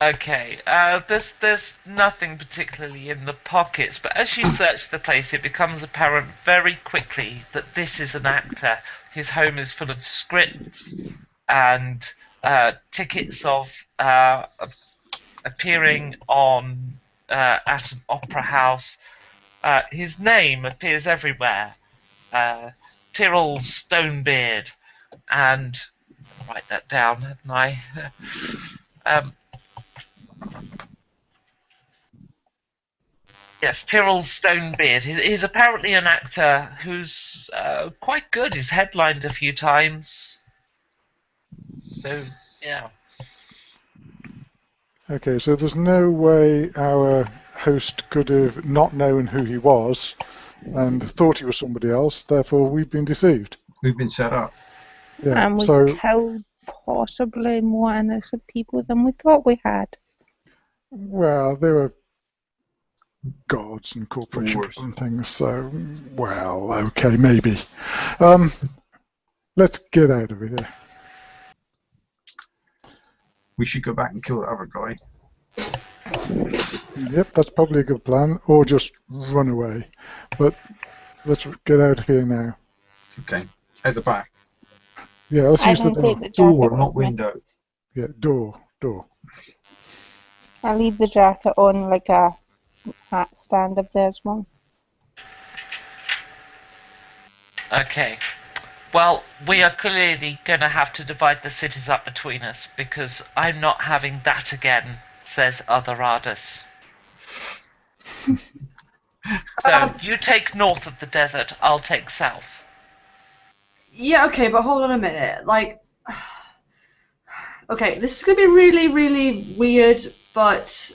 Okay, there's nothing particularly in the pockets, but as you search the place, it becomes apparent very quickly that this is an actor. His home is full of scripts and tickets of appearing on at an opera house. His name appears everywhere. Tyrrell Stonebeard, and I'll write that down, hadn't I? Yes, Tyrrell Stonebeard. He's apparently an actor who's quite good. He's headlined a few times. So, yeah. Okay, so there's no way our host could have not known who he was and thought he was somebody else, therefore we've been deceived. We've been set up. Yeah, And we so, killed possibly more innocent people than we thought we had. well, they were gods and corporations Wars. and things, so, well, okay, maybe. Let's get out of here. We should go back and kill the other guy. Yep, that's probably a good plan, or just run away. But let's get out of here now. Okay, at the back. Yeah, let's I use the can door. take the jacket Door, with not me. window. Yeah, door. I leave the jacket on like a hat stand if there's one. Okay. Well, we are clearly going to have to divide the cities up between us, because I'm not having that again, says other Ardus. So, you take north of the desert, I'll take south. Yeah, okay, but hold on a minute. Like, okay, this is gonna be really, really weird, but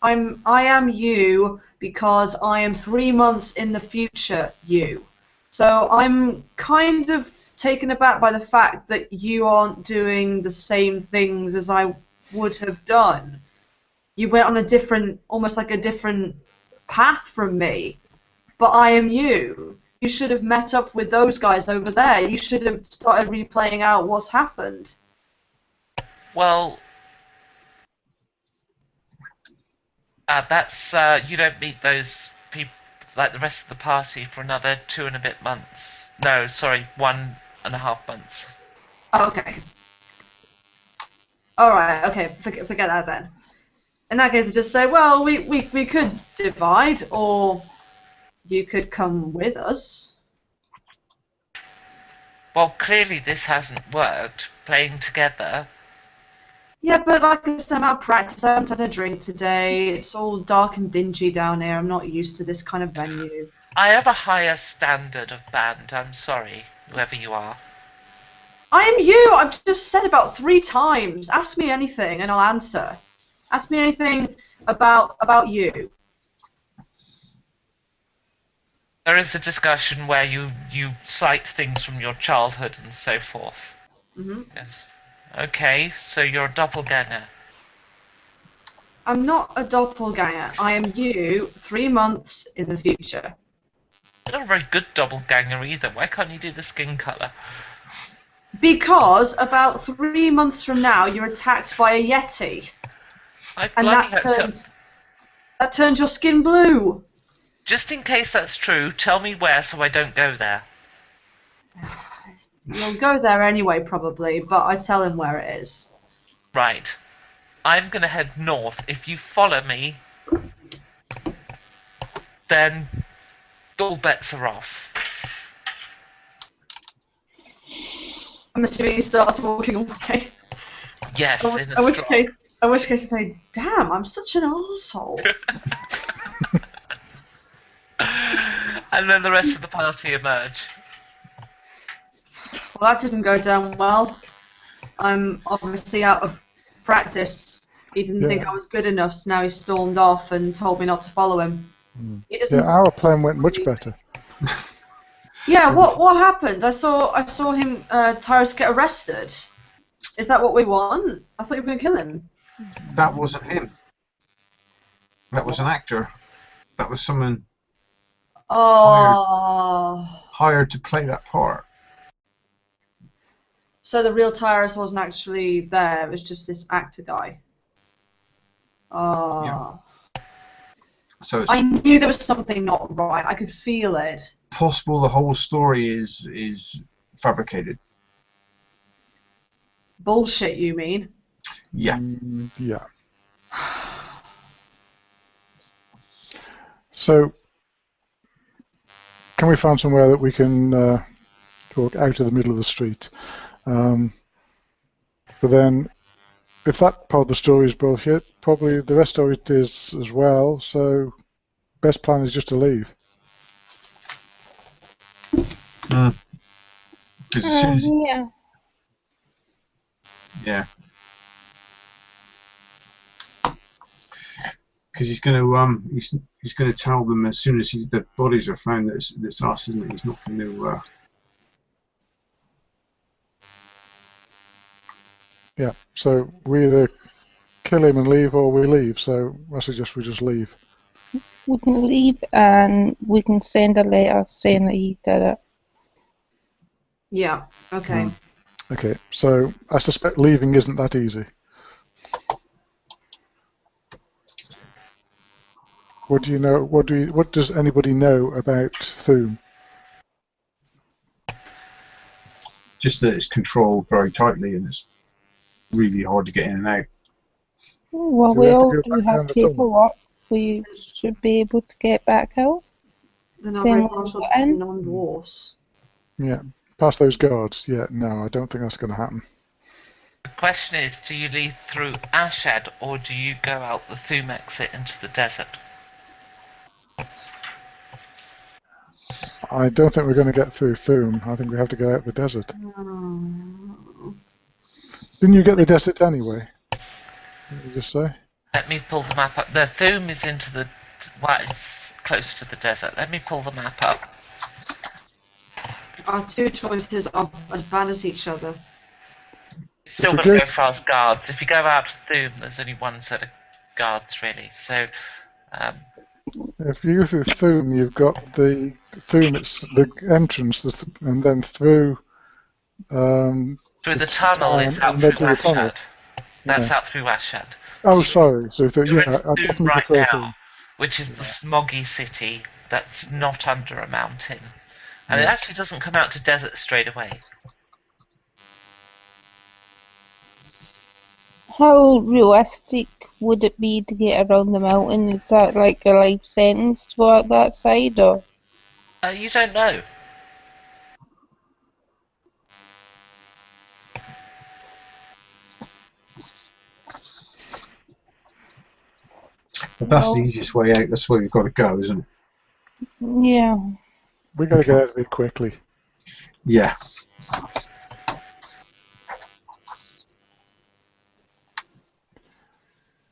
I am you because I am 3 months in the future you. So I'm kind of taken aback by the fact that you aren't doing the same things as I would have done. You went on a different, almost like a different path from me, but I am you. You should have met up with those guys over there. You should have started replaying out what's happened. Well, that's, you don't meet those people, like the rest of the party, for another 2 and a bit months. No, sorry, 1.5 months. Okay. Alright, okay, forget that then. In that case, I just say, well, we could divide, or you could come with us. Well, clearly this hasn't worked, playing together. Yeah, but like I said, I'm out of practice. I haven't had a drink today. It's all dark and dingy down here. I'm not used to this kind of venue. I have a higher standard of band, I'm sorry, whoever you are. I am you! I've just said about 3 times. Ask me anything and I'll answer. Ask me anything about you. There is a discussion where you cite things from your childhood and so forth. Mm-hmm. Yes. Okay, so you're a doppelganger. I'm not a doppelganger. I am you 3 months in the future. You're not a very good doppelganger either. Why can't you do the skin colour? Because about 3 months from now, you're attacked by a yeti, I and bloody that hope to. turns your skin blue. Just in case that's true, tell me where so I don't go there. You'll go there anyway, probably, but I tell him where it is. Right. I'm gonna head north. If you follow me, then all bets are off. I'm assuming he starts walking away. Yes, in a In which stride. case, I say, "Damn, I'm such an arsehole." And then the rest of the party emerge. Well, that didn't go down well. I'm obviously out of practice. He didn't think I was good enough, so now he stormed off and told me not to follow him. He doesn't. Yeah, our plan went much better. Yeah, what happened? I saw him Tyrus get arrested. Is that what we want? I thought you were going to kill him. That wasn't him. That was an actor. That was someone Oh. hired to play that part. So the real Tyrus wasn't actually there. It was just this actor guy. Oh. Yeah. So it's I knew there was something not right. I could feel it. possible the whole story is fabricated. Bullshit, you mean? Yeah. Yeah. So, can we find somewhere that we can walk out of the middle of the street? But then, if that part of the story is bullshit, probably the rest of it is as well. So, best plan is just to leave. Because as soon as Yeah. yeah. Because he's going to he's going to tell them as soon as the bodies are found that it's us, isn't it? He's not going to. Yeah. So we either kill him and leave, or we leave. So I suggest we just leave. We can leave and we can send a letter saying that he did it. Yeah. Okay. Okay. So I suspect leaving isn't that easy. What do you know? What does anybody know about Thume? Just that it's controlled very tightly and it's really hard to get in and out. Well, Do we we have to all go do back down have the tunnel? paperwork. We should be able to get back out. Then I'll Same raid one marshal we got in. non-dwarfs. Yeah. Past those guards? Yeah. No, I don't think that's going to happen. The question is, do you leave through Ashad or do you go out the Thume exit into the desert? I don't think we're going to get through Thume. I think we have to go out the desert. Didn't you get the desert anyway? What did you just say? Let me pull the map up. The Thume is into the... well, it's close to the desert. Let me pull the map up. Our two choices are as bad as each other. You've still If got we to go- go past guards. If you go out to Thume, there's only one set of guards, really. So, If you go through Thume, you've got the Thume, it's the entrance, and then through through the the tunnel, town, it's out and then through to the tunnel. Ashad. That's Yeah. out through Ashad. Oh, So sorry. So you're yeah, in I Thume definitely right prefer now, Thume. which is the smoggy city that's not under a mountain. And it Yeah. actually doesn't come out to desert straight away. How realistic would it be to get around the mountain? Is that like a life sentence to go out that side, or? You don't know. But that's the No. easiest way out. That's where we've got to go, isn't it? Yeah. We got to get out of it quickly. Yeah.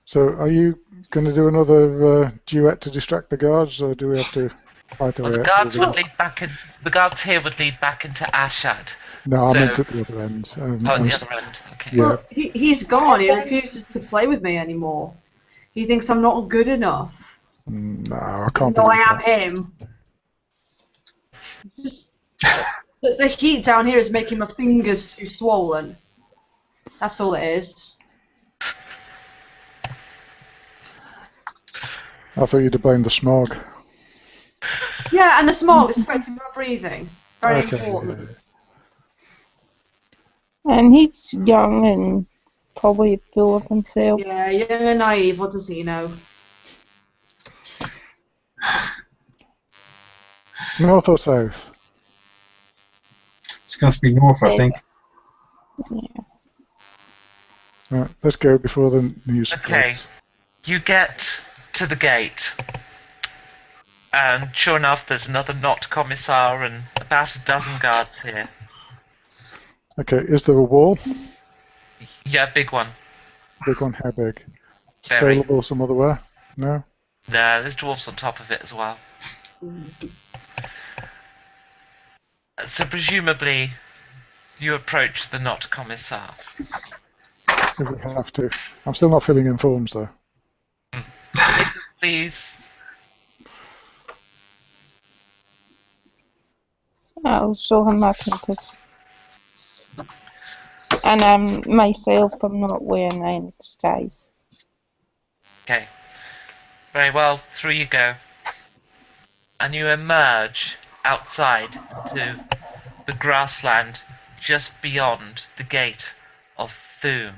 So, are you going to do another duet to distract the guards, or do we have to fight our Well, way the out? guards would lead back in. The guards here would lead back into Ashad. No, I So- meant at the other end. Oh, at the other end. Okay. Yeah. Well, he's gone. He refuses to play with me anymore. He thinks I'm not good enough. No, I can't No, believe I am that. him. Just the heat down here is making my fingers too swollen. That's all it is. I thought you'd have blamed the smog. Yeah, and the smog is affecting my breathing. Very important. And he's young and probably full of himself. Yeah, young and naive. What does he know? North or south? It's going to be north, I think. Yeah. Right, let's go before the news. Okay, spreads. you get to the gate, and sure enough, there's another Not Commissar and about a dozen guards here. Okay, is there a wall? Yeah, big one. Big one, how big? Very. Scalable some other way? No? No, there's dwarves on top of it as well. So presumably, you approach the Not Commissar. If we have to. I'm still not filling in forms though. Please. I'll show him my compass. And myself, I'm not wearing any disguise. Okay. Very well, through you go. And you emerge outside into the grassland just beyond the gate of Thume.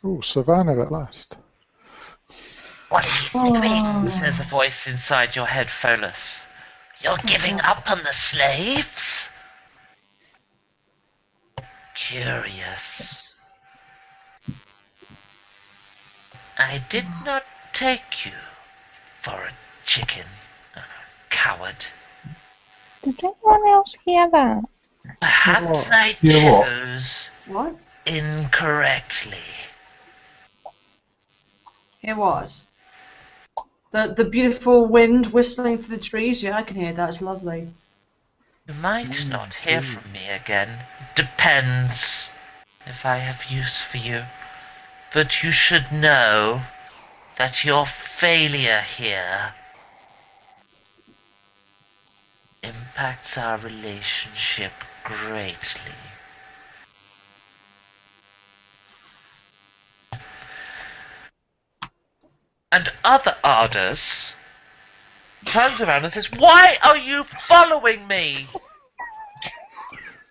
Ooh, Savannah at last. What are you doing? Says a voice inside your head, Pholus. You're giving up on the slaves? Curious. I did not take you for a chicken, coward. Does anyone else hear that? Perhaps I Yeah, what? chose What? incorrectly. It was. The beautiful wind whistling through the trees. Yeah, I can hear that. It's lovely. You might not hear from me again. Depends if I have use for you. But you should know that your failure here impacts our relationship greatly. And other Arders turns around and says, "Why are you following me?"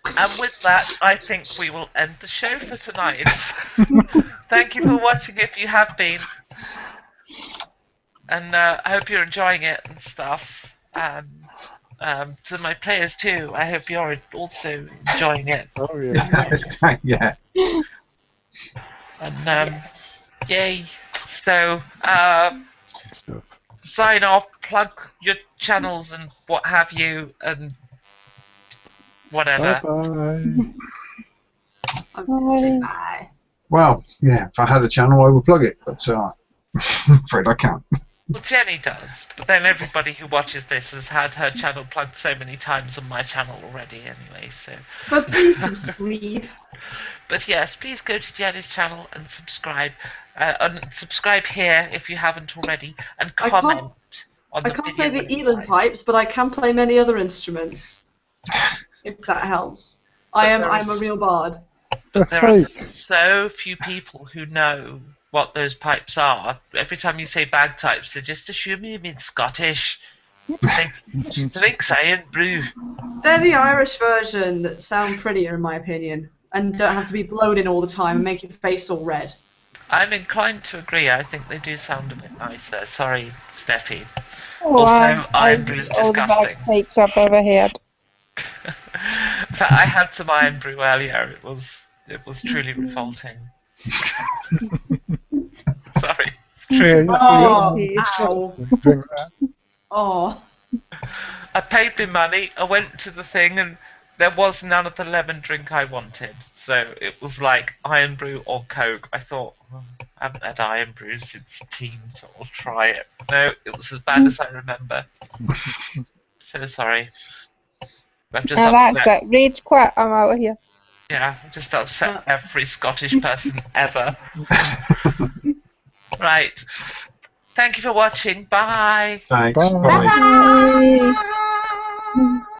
And with that, I think we will end the show for tonight. Thank you for watching if you have been. And I hope you're enjoying it and stuff. To my players too, I hope you're also enjoying it. Oh yeah. Yeah. And Yes. yay. So, Stuff. sign off, plug your channels and what have you, and whatever. Bye-bye. I'm gonna say bye. Well, yeah, if I had a channel, I would plug it, but I'm afraid I can't. Well, Jenny does, but then everybody who watches this has had her channel plugged so many times on my channel already anyway, so... But please subscribe. But yes, please go to Jenny's channel and subscribe. Subscribe here if you haven't already, and I comment on the I can't video. play the when it's Elan live. pipes, but I can play many other instruments. If that helps. I'm a real bard. But there are Fake. so few people who know what those pipes are. Every time you say bagpipes, they just assume you mean Scottish. Drinks iron brew. They're the Irish version that sound prettier, in my opinion, and don't have to be blown in all the time and make your face all red. I'm inclined to agree. I think they do sound a bit nicer. Sorry, Steffi. Oh, Also, iron brew is all the disgusting. bagpipes I've ever heard. In fact, I had some iron brew earlier. It was truly revolting. Sorry. It's true. Yeah, Oh, yeah. ow. Drink that. Oh. I paid my money, I went to the thing, and there was none of the lemon drink I wanted. So it was like iron brew or Coke. I thought, I haven't had iron brew since teen, so I'll try it. No, it was as bad as I remember. So sorry. I've just Now that's upset. it. Rage quit. I'm out of here. Yeah, I've just upset every Scottish person ever. Right. Thank you for watching. Bye. Thanks. Bye. Bye. Bye. Mm.